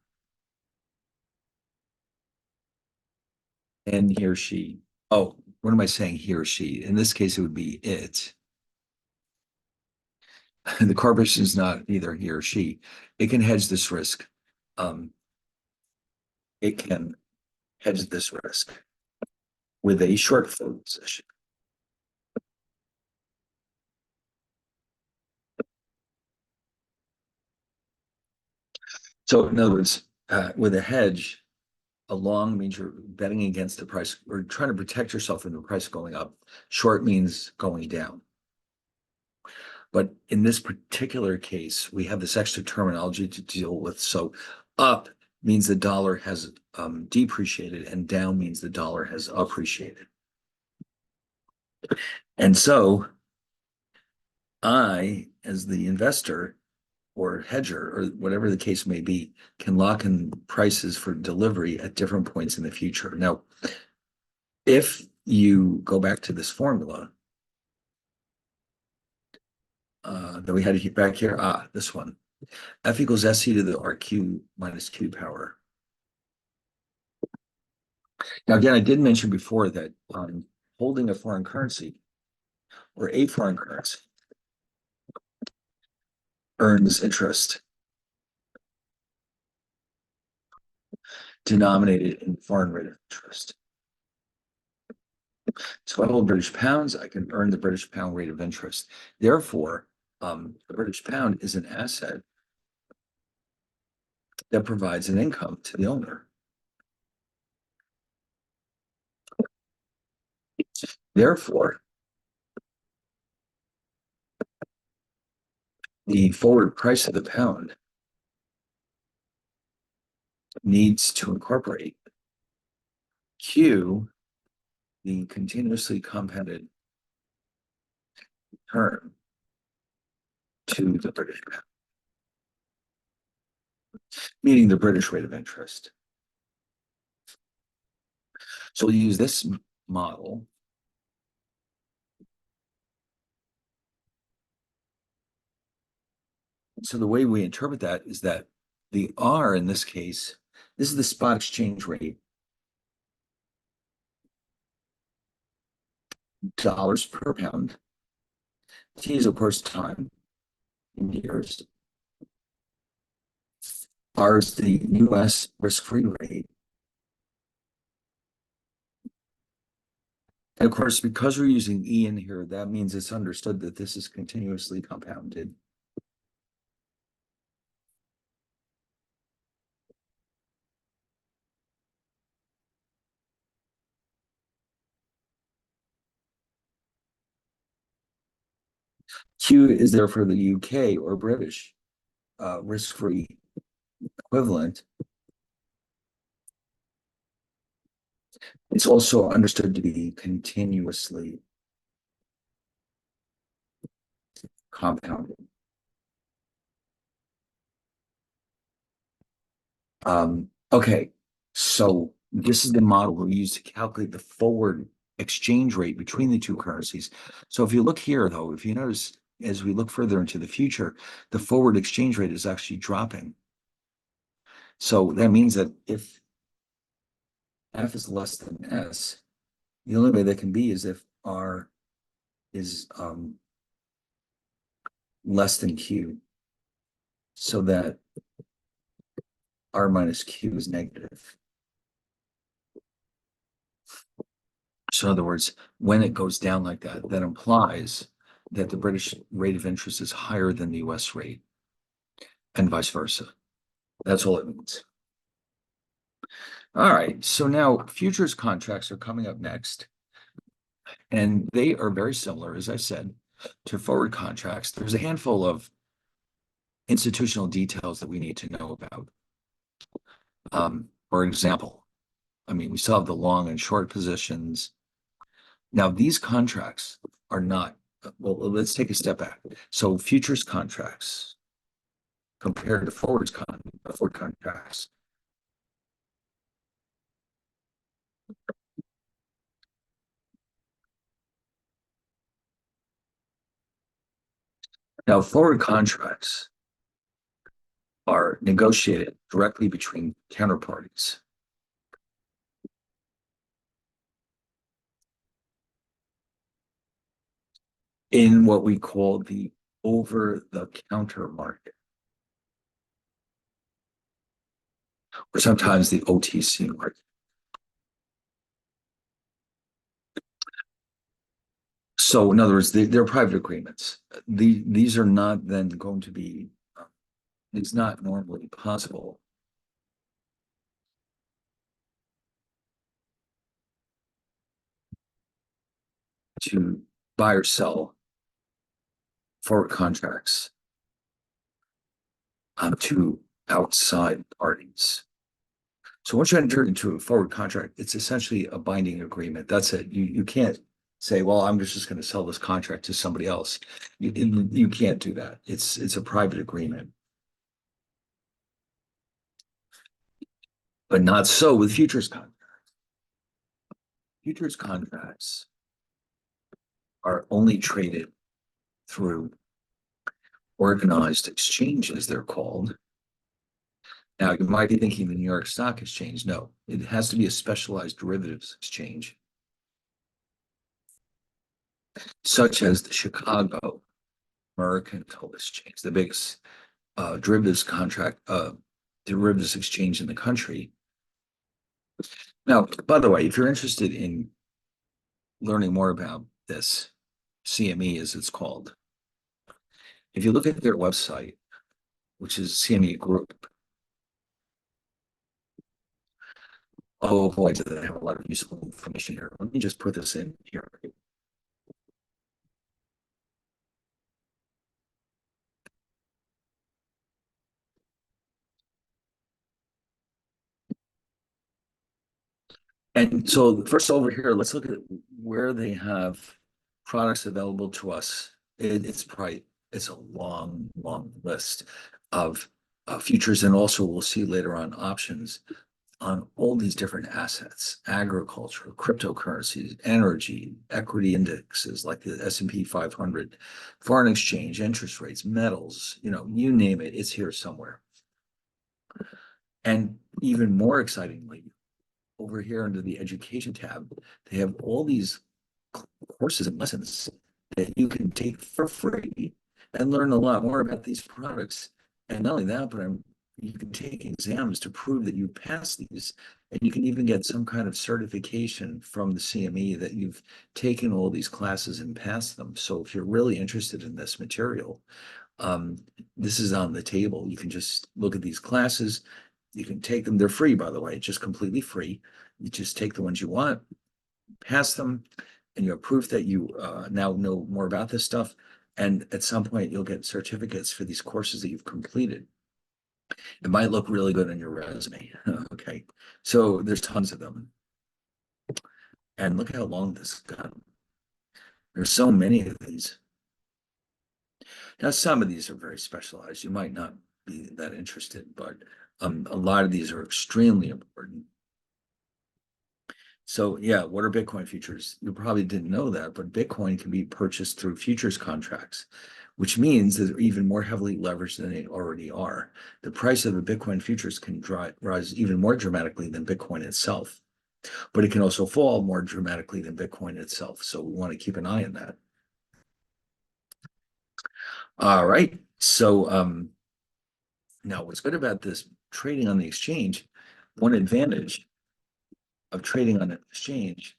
and he or she, oh, what am I saying? He or she? In this case, it would be it. The corporation is not either he or she. It can hedge this risk. Um, it can hedge this risk with a short forward position. So in other words, with a hedge, a long means you're betting against the price or trying to protect yourself from the price going up. Short means going down. But in this particular case, we have this extra terminology to deal with. So up means the dollar has depreciated and down means the dollar has appreciated. And so I, as the investor or hedger or whatever the case may be, can lock in prices for delivery at different points in the future. Now, if you go back to this formula that we had back here, this one, F equals SC to the RQ minus Q power. Now, again, I did mention before that holding a foreign currency or a foreign currency earns interest denominated in foreign rate of interest. So I hold British pounds, I can earn the British pound rate of interest. Therefore, the British pound is an asset that provides an income to the owner. Therefore, the forward price of the pound needs to incorporate Q, the continuously compounded term, to the British pound, meaning the British rate of interest. So we'll use this model. So the way we interpret that is that the R in this case, this is the spot exchange rate, dollars per pound. T is, of course, time in years. R is the US risk-free rate. And of course, because we're using E in here, that means it's understood that this is continuously compounded. Q is there for the UK or British risk-free equivalent. It's also understood to be continuously compounded. Okay, so this is the model we use to calculate the forward exchange rate between the two currencies. So if you look here, though, if you notice, as we look further into the future, the forward exchange rate is actually dropping. So that means that if F is less than S, The only way that can be is if R is less than Q, so that R minus Q is negative. So in other words, when it goes down like that, that implies that the British rate of interest is higher than the US rate, and vice versa. That's all it means. All right, so now futures contracts are coming up next, and they are very similar, as I said, to forward contracts. There's a handful of institutional details that we need to know about. For example, I mean, we still have the long and short positions. Now, these contracts are not, well, let's take a step back. So futures contracts compared to forward contracts. Now, forward contracts are negotiated directly between counterparties. In what we call the over-the-counter market, or sometimes the OTC market. So in other words, they're private agreements. These are not then going to be, it's not normally possible to buy or sell forward contracts to outside parties. So once you enter into a forward contract, it's essentially a binding agreement. That's it. You can't say, well, I'm just going to sell this contract to somebody else. You can't do that. It's a private agreement. But not so with futures contracts. Futures contracts are only traded through organized exchanges, they're called. Now, you might be thinking the New York Stock Exchange. No, it has to be a specialized derivatives exchange, such as the Chicago Mercantile Exchange, the biggest derivatives exchange in the country. Now, by the way, if you're interested in learning more about this, CME as it's called, if you look at their website, which is CME Group, oh boy, do they have a lot of useful information here. Let me just put this in here. And so first over here, let's look at where they have products available to us. It's a long, long list of futures, and also we'll see later on options on all these different assets: agriculture, cryptocurrencies, energy, equity indexes like the S&P 500, foreign exchange, interest rates, metals, you name it, it's here somewhere. And even more excitingly, over here under the education tab, they have all these courses and lessons that you can take for free and learn a lot more about these products. And not only that, but you can take exams to prove that you passed these, and you can even get some kind of certification from the CME that you've taken all these classes and passed them. So if you're really interested in this material, this is on the table. You can just look at these classes. You can take them. They're free, by the way, just completely free. You just take the ones you want, pass them, and you have proof that you now know more about this stuff. And at some point, you'll get certificates for these courses that you've completed. It might look really good on your resume. Okay, so there's tons of them. And look how long this got. There's so many of these. Now, some of these are very specialized. You might not be that interested, but a lot of these are extremely important. So yeah, what are Bitcoin futures? You probably didn't know that, but Bitcoin can be purchased through futures contracts, which means that they're even more heavily leveraged than they already are. The price of a Bitcoin futures can rise even more dramatically than Bitcoin itself. but it can also fall more dramatically than Bitcoin itself. So we want to keep an eye on that. All right. So now what's good about this trading on the exchange, one advantage of trading on an exchange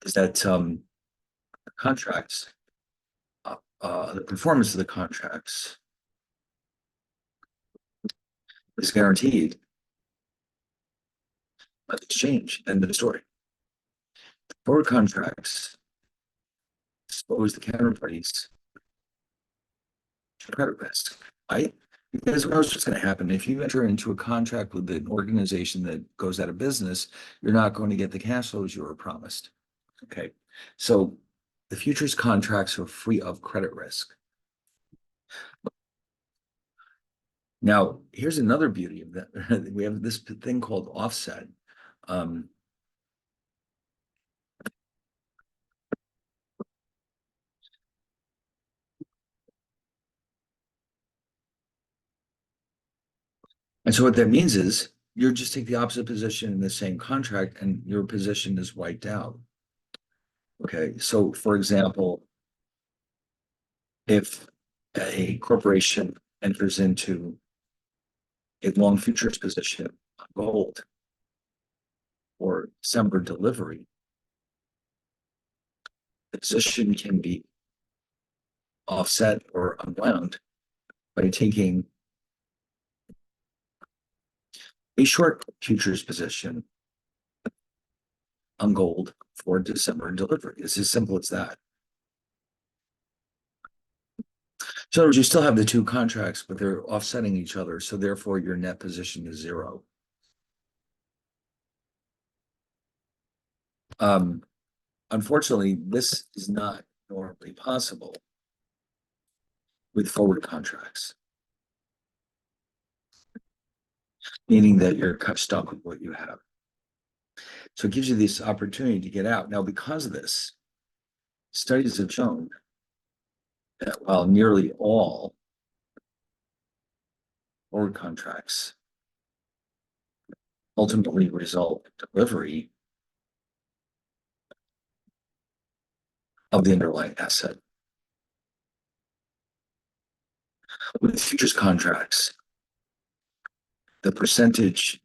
is that contracts, the performance of the contracts is guaranteed by the exchange and the story. Forward contracts expose the counterparties to credit risk, right? Because what else is going to happen? If you enter into a contract with an organization that goes out of business, you're not going to get the cash flows you were promised. Okay. So the futures contracts are free of credit risk. Now, here's another beauty of that. We have this thing called offset. Um, and so what that means is you just take the opposite position in the same contract and your position is wiped out. Okay. So for example, if a corporation enters into a long futures position on gold or December delivery, the position can be offset or unwound by taking a short futures position on gold for December delivery. It's as simple as that. So you still have the two contracts, but they're offsetting each other. So therefore your net position is zero. Unfortunately, this is not normally possible with forward contracts, meaning that you're stuck with what you have. So it gives you this opportunity to get out. Now, because of this, studies have shown that while nearly all forward contracts ultimately result in delivery of the underlying asset, with futures contracts, the percentage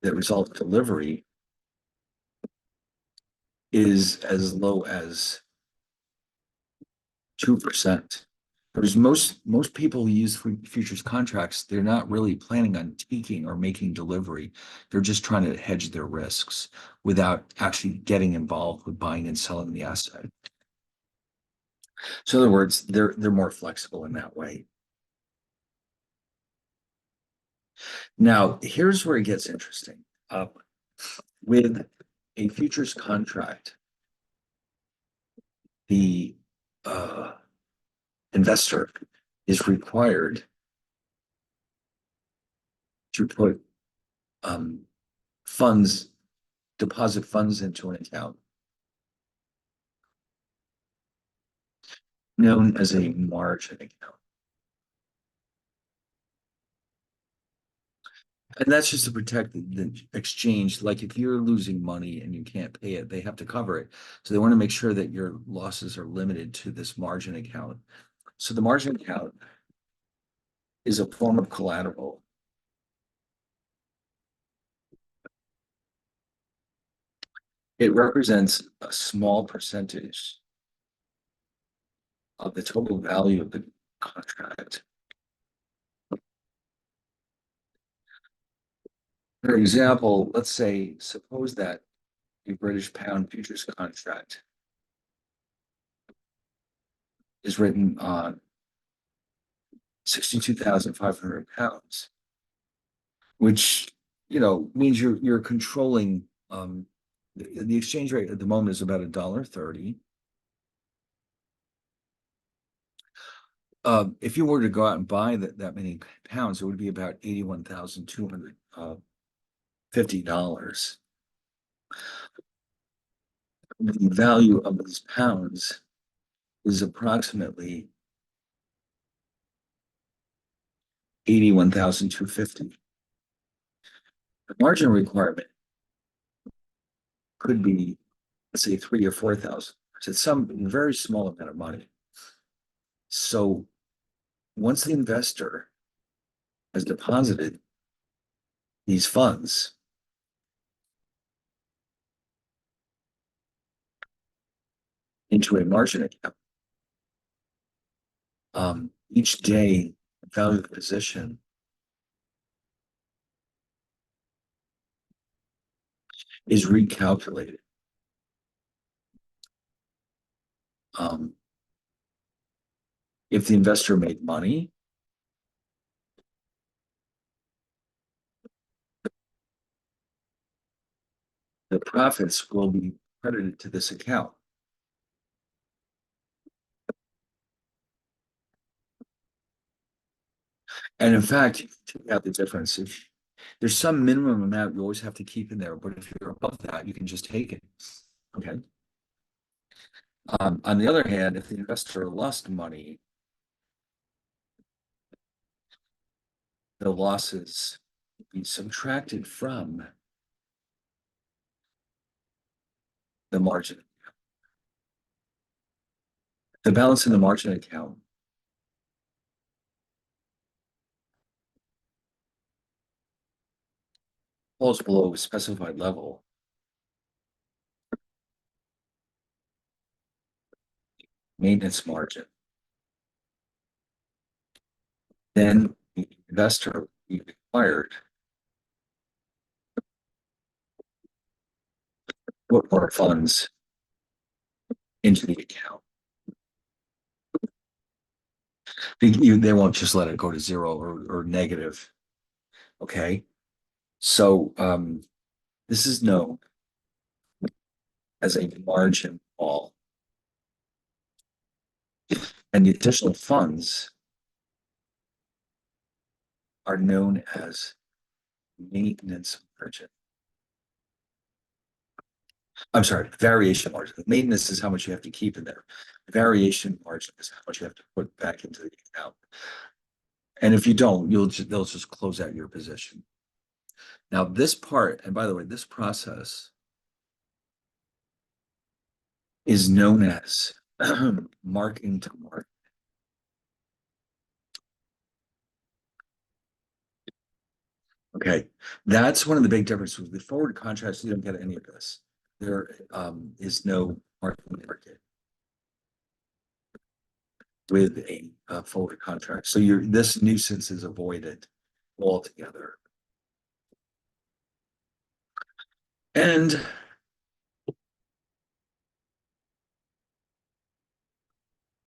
that result in delivery is as low as 2%. Whereas most people who use futures contracts, they're not really planning on taking or making delivery. They're just trying to hedge their risks without actually getting involved with buying and selling the asset. So in other words, they're more flexible in that way. Now, here's where it gets interesting. With a futures contract, the investor is required to put deposit funds into an account known as a margin account. And that's just to protect the exchange. Like if you're losing money and you can't pay it, they have to cover it. So they want to make sure that your losses are limited to this margin account. So the margin account is a form of collateral. It represents a small percentage of the total value of the contract. For example, let's say, suppose that a British pound futures contract is written on 62,500 pounds, which means you're controlling the exchange rate at the moment is about $1.30. If you were to go out and buy that many pounds, it would be about $81,250. The value of these pounds is approximately $81,250. The margin requirement could be, let's say, 3 or 4 thousand. It's some very small amount of money. So once the investor has deposited these funds into a margin account, each day the value of the position is recalculated. Um, if the investor made money, the profits will be credited to this account. And in fact, you can take out the difference. If there's some minimum amount you always have to keep in there, but if you're above that, you can just take it. Okay. On the other hand, if the investor lost money, the losses be subtracted from the margin. The balance in the margin account falls below a specified level. Maintenance margin. Then the investor will be required to put more funds into the account. They won't just let it go to zero or negative. Okay. So this is known as a margin call. And the additional funds are known as maintenance margin. I'm sorry, variation margin. Maintenance is how much you have to keep in there. Variation margin is how much you have to put back into the account. And if you don't, they'll just close out your position. Now, this part, and by the way, this process is known as marking to market. Okay, that's one of the big differences with the forward contracts. You don't get any of this. There is no market with a forward contract, so this nuisance is avoided altogether. And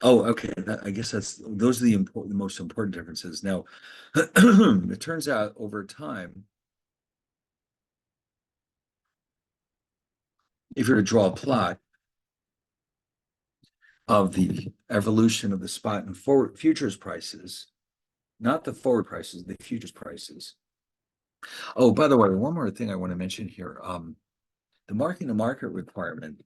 oh, okay. I guess those are the most important differences. Now, it turns out over time, if you're to draw a plot of the evolution of the spot and forward futures prices, not the forward prices, the futures prices. Oh, by the way, one more thing I want to mention here. The marking to market requirement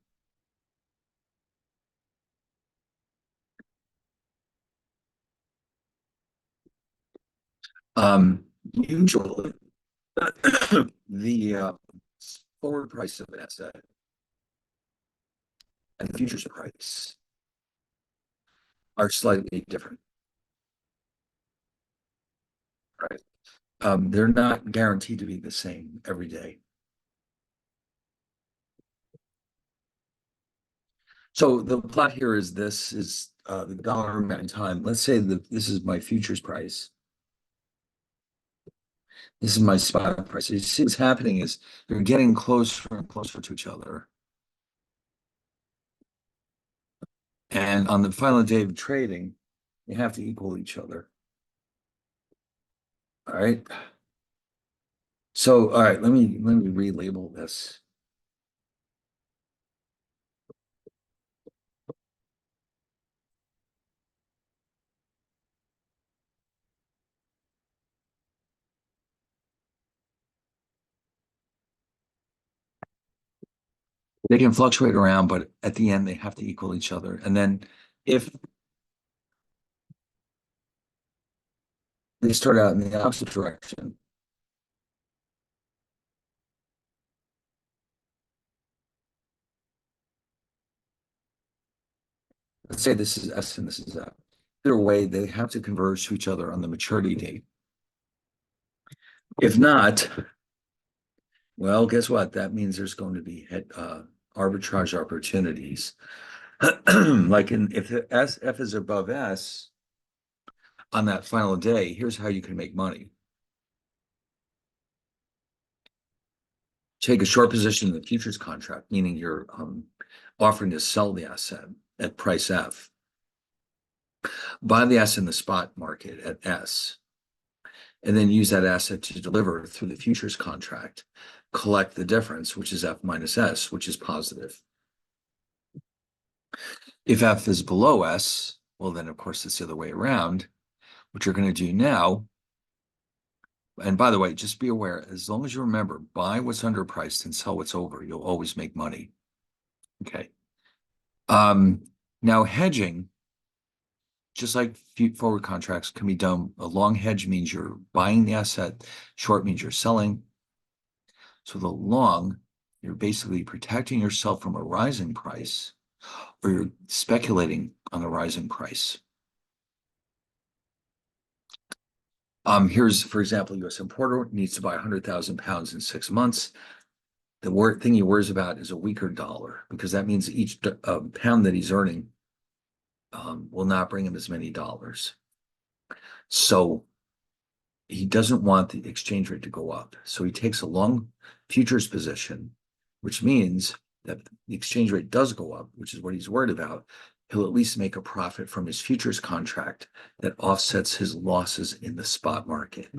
usually the forward price of an asset and the futures price are slightly different, right? They're not guaranteed to be the same every day. So the plot here is this is the dollar amount in time. Let's say that this is my futures price. This is my spot price. You see what's happening is they're getting closer and closer to each other. And on the final day of trading, they have to equal each other. All right. So, all right, let me relabel this. They can fluctuate around, but at the end they have to equal each other. And then if they start out in the opposite direction, let's say this is S and this is F. Either way, they have to converge to each other on the maturity date. If not, well, guess what? That means there's going to be arbitrage opportunities. Like if F is above S on that final day, here's how you can make money. Take a short position in the futures contract, meaning you're offering to sell the asset at price F. Buy the asset in the spot market at S, and then use that asset to deliver through the futures contract. Collect the difference, which is F minus S, which is positive. If F is below S, well, then of course it's the other way around. What you're going to do now, and by the way, just be aware, as long as you remember, buy what's underpriced and sell what's over, you'll always make money. Okay. Now hedging, just like forward contracts, can be done. A long hedge means you're buying the asset, short means you're selling. So the long, you're basically protecting yourself from a rising price, or you're speculating on a rising price. Here's, for example, U.S. importer needs to buy 100,000 pounds in 6 months. The thing he worries about is a weaker dollar, because that means each pound that he's earning will not bring him as many dollars. So he doesn't want the exchange rate to go up. So he takes a long futures position, which means that the exchange rate does go up, which is what he's worried about. He'll at least make a profit from his futures contract that offsets his losses in the spot market.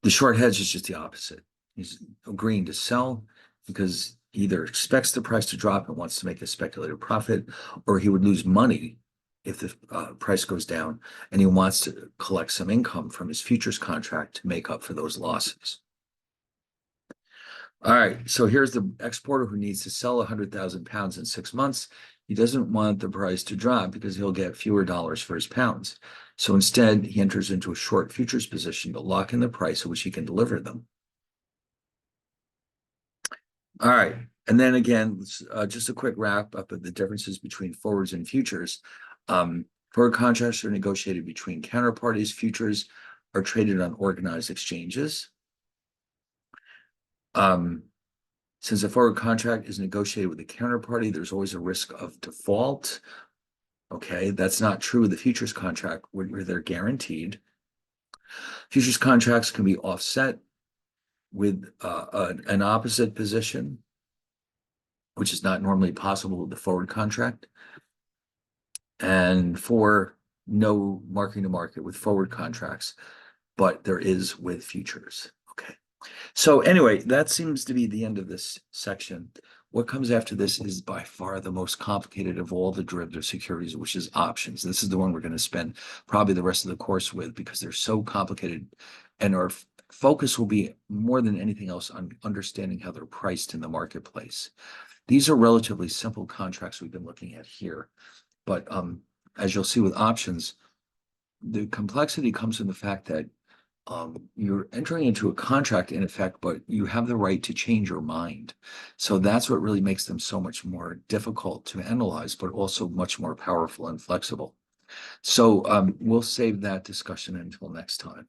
The short hedge is just the opposite. He's agreeing to sell because he either expects the price to drop and wants to make a speculative profit, or he would lose money if the price goes down, and he wants to collect some income from his futures contract to make up for those losses. All right, so here's the exporter who needs to sell 100,000 pounds in 6 months. He doesn't want the price to drop because he'll get fewer dollars for his pounds. So instead, he enters into a short futures position to lock in the price at which he can deliver them. All right, and then again, just a quick wrap up of the differences between forwards and futures. Forward contracts are negotiated between counterparties. Futures are traded on organized exchanges. Since a forward contract is negotiated with a counterparty, there's always a risk of default. Okay, that's not true with the futures contract where they're guaranteed. Futures contracts can be offset with an opposite position, which is not normally possible with the forward contract. And for no marking to market with forward contracts, but there is with futures. Okay. So anyway, that seems to be the end of this section. What comes after this is by far the most complicated of all the derivative securities, which is options. This is the one we're going to spend probably the rest of the course with because they're so complicated, and our focus will be more than anything else on understanding how they're priced in the marketplace. These are relatively simple contracts we've been looking at here, but as you'll see with options, the complexity comes in the fact that you're entering into a contract in effect, but you have the right to change your mind. So that's what really makes them so much more difficult to analyze, but also much more powerful and flexible. So we'll save that discussion until next time.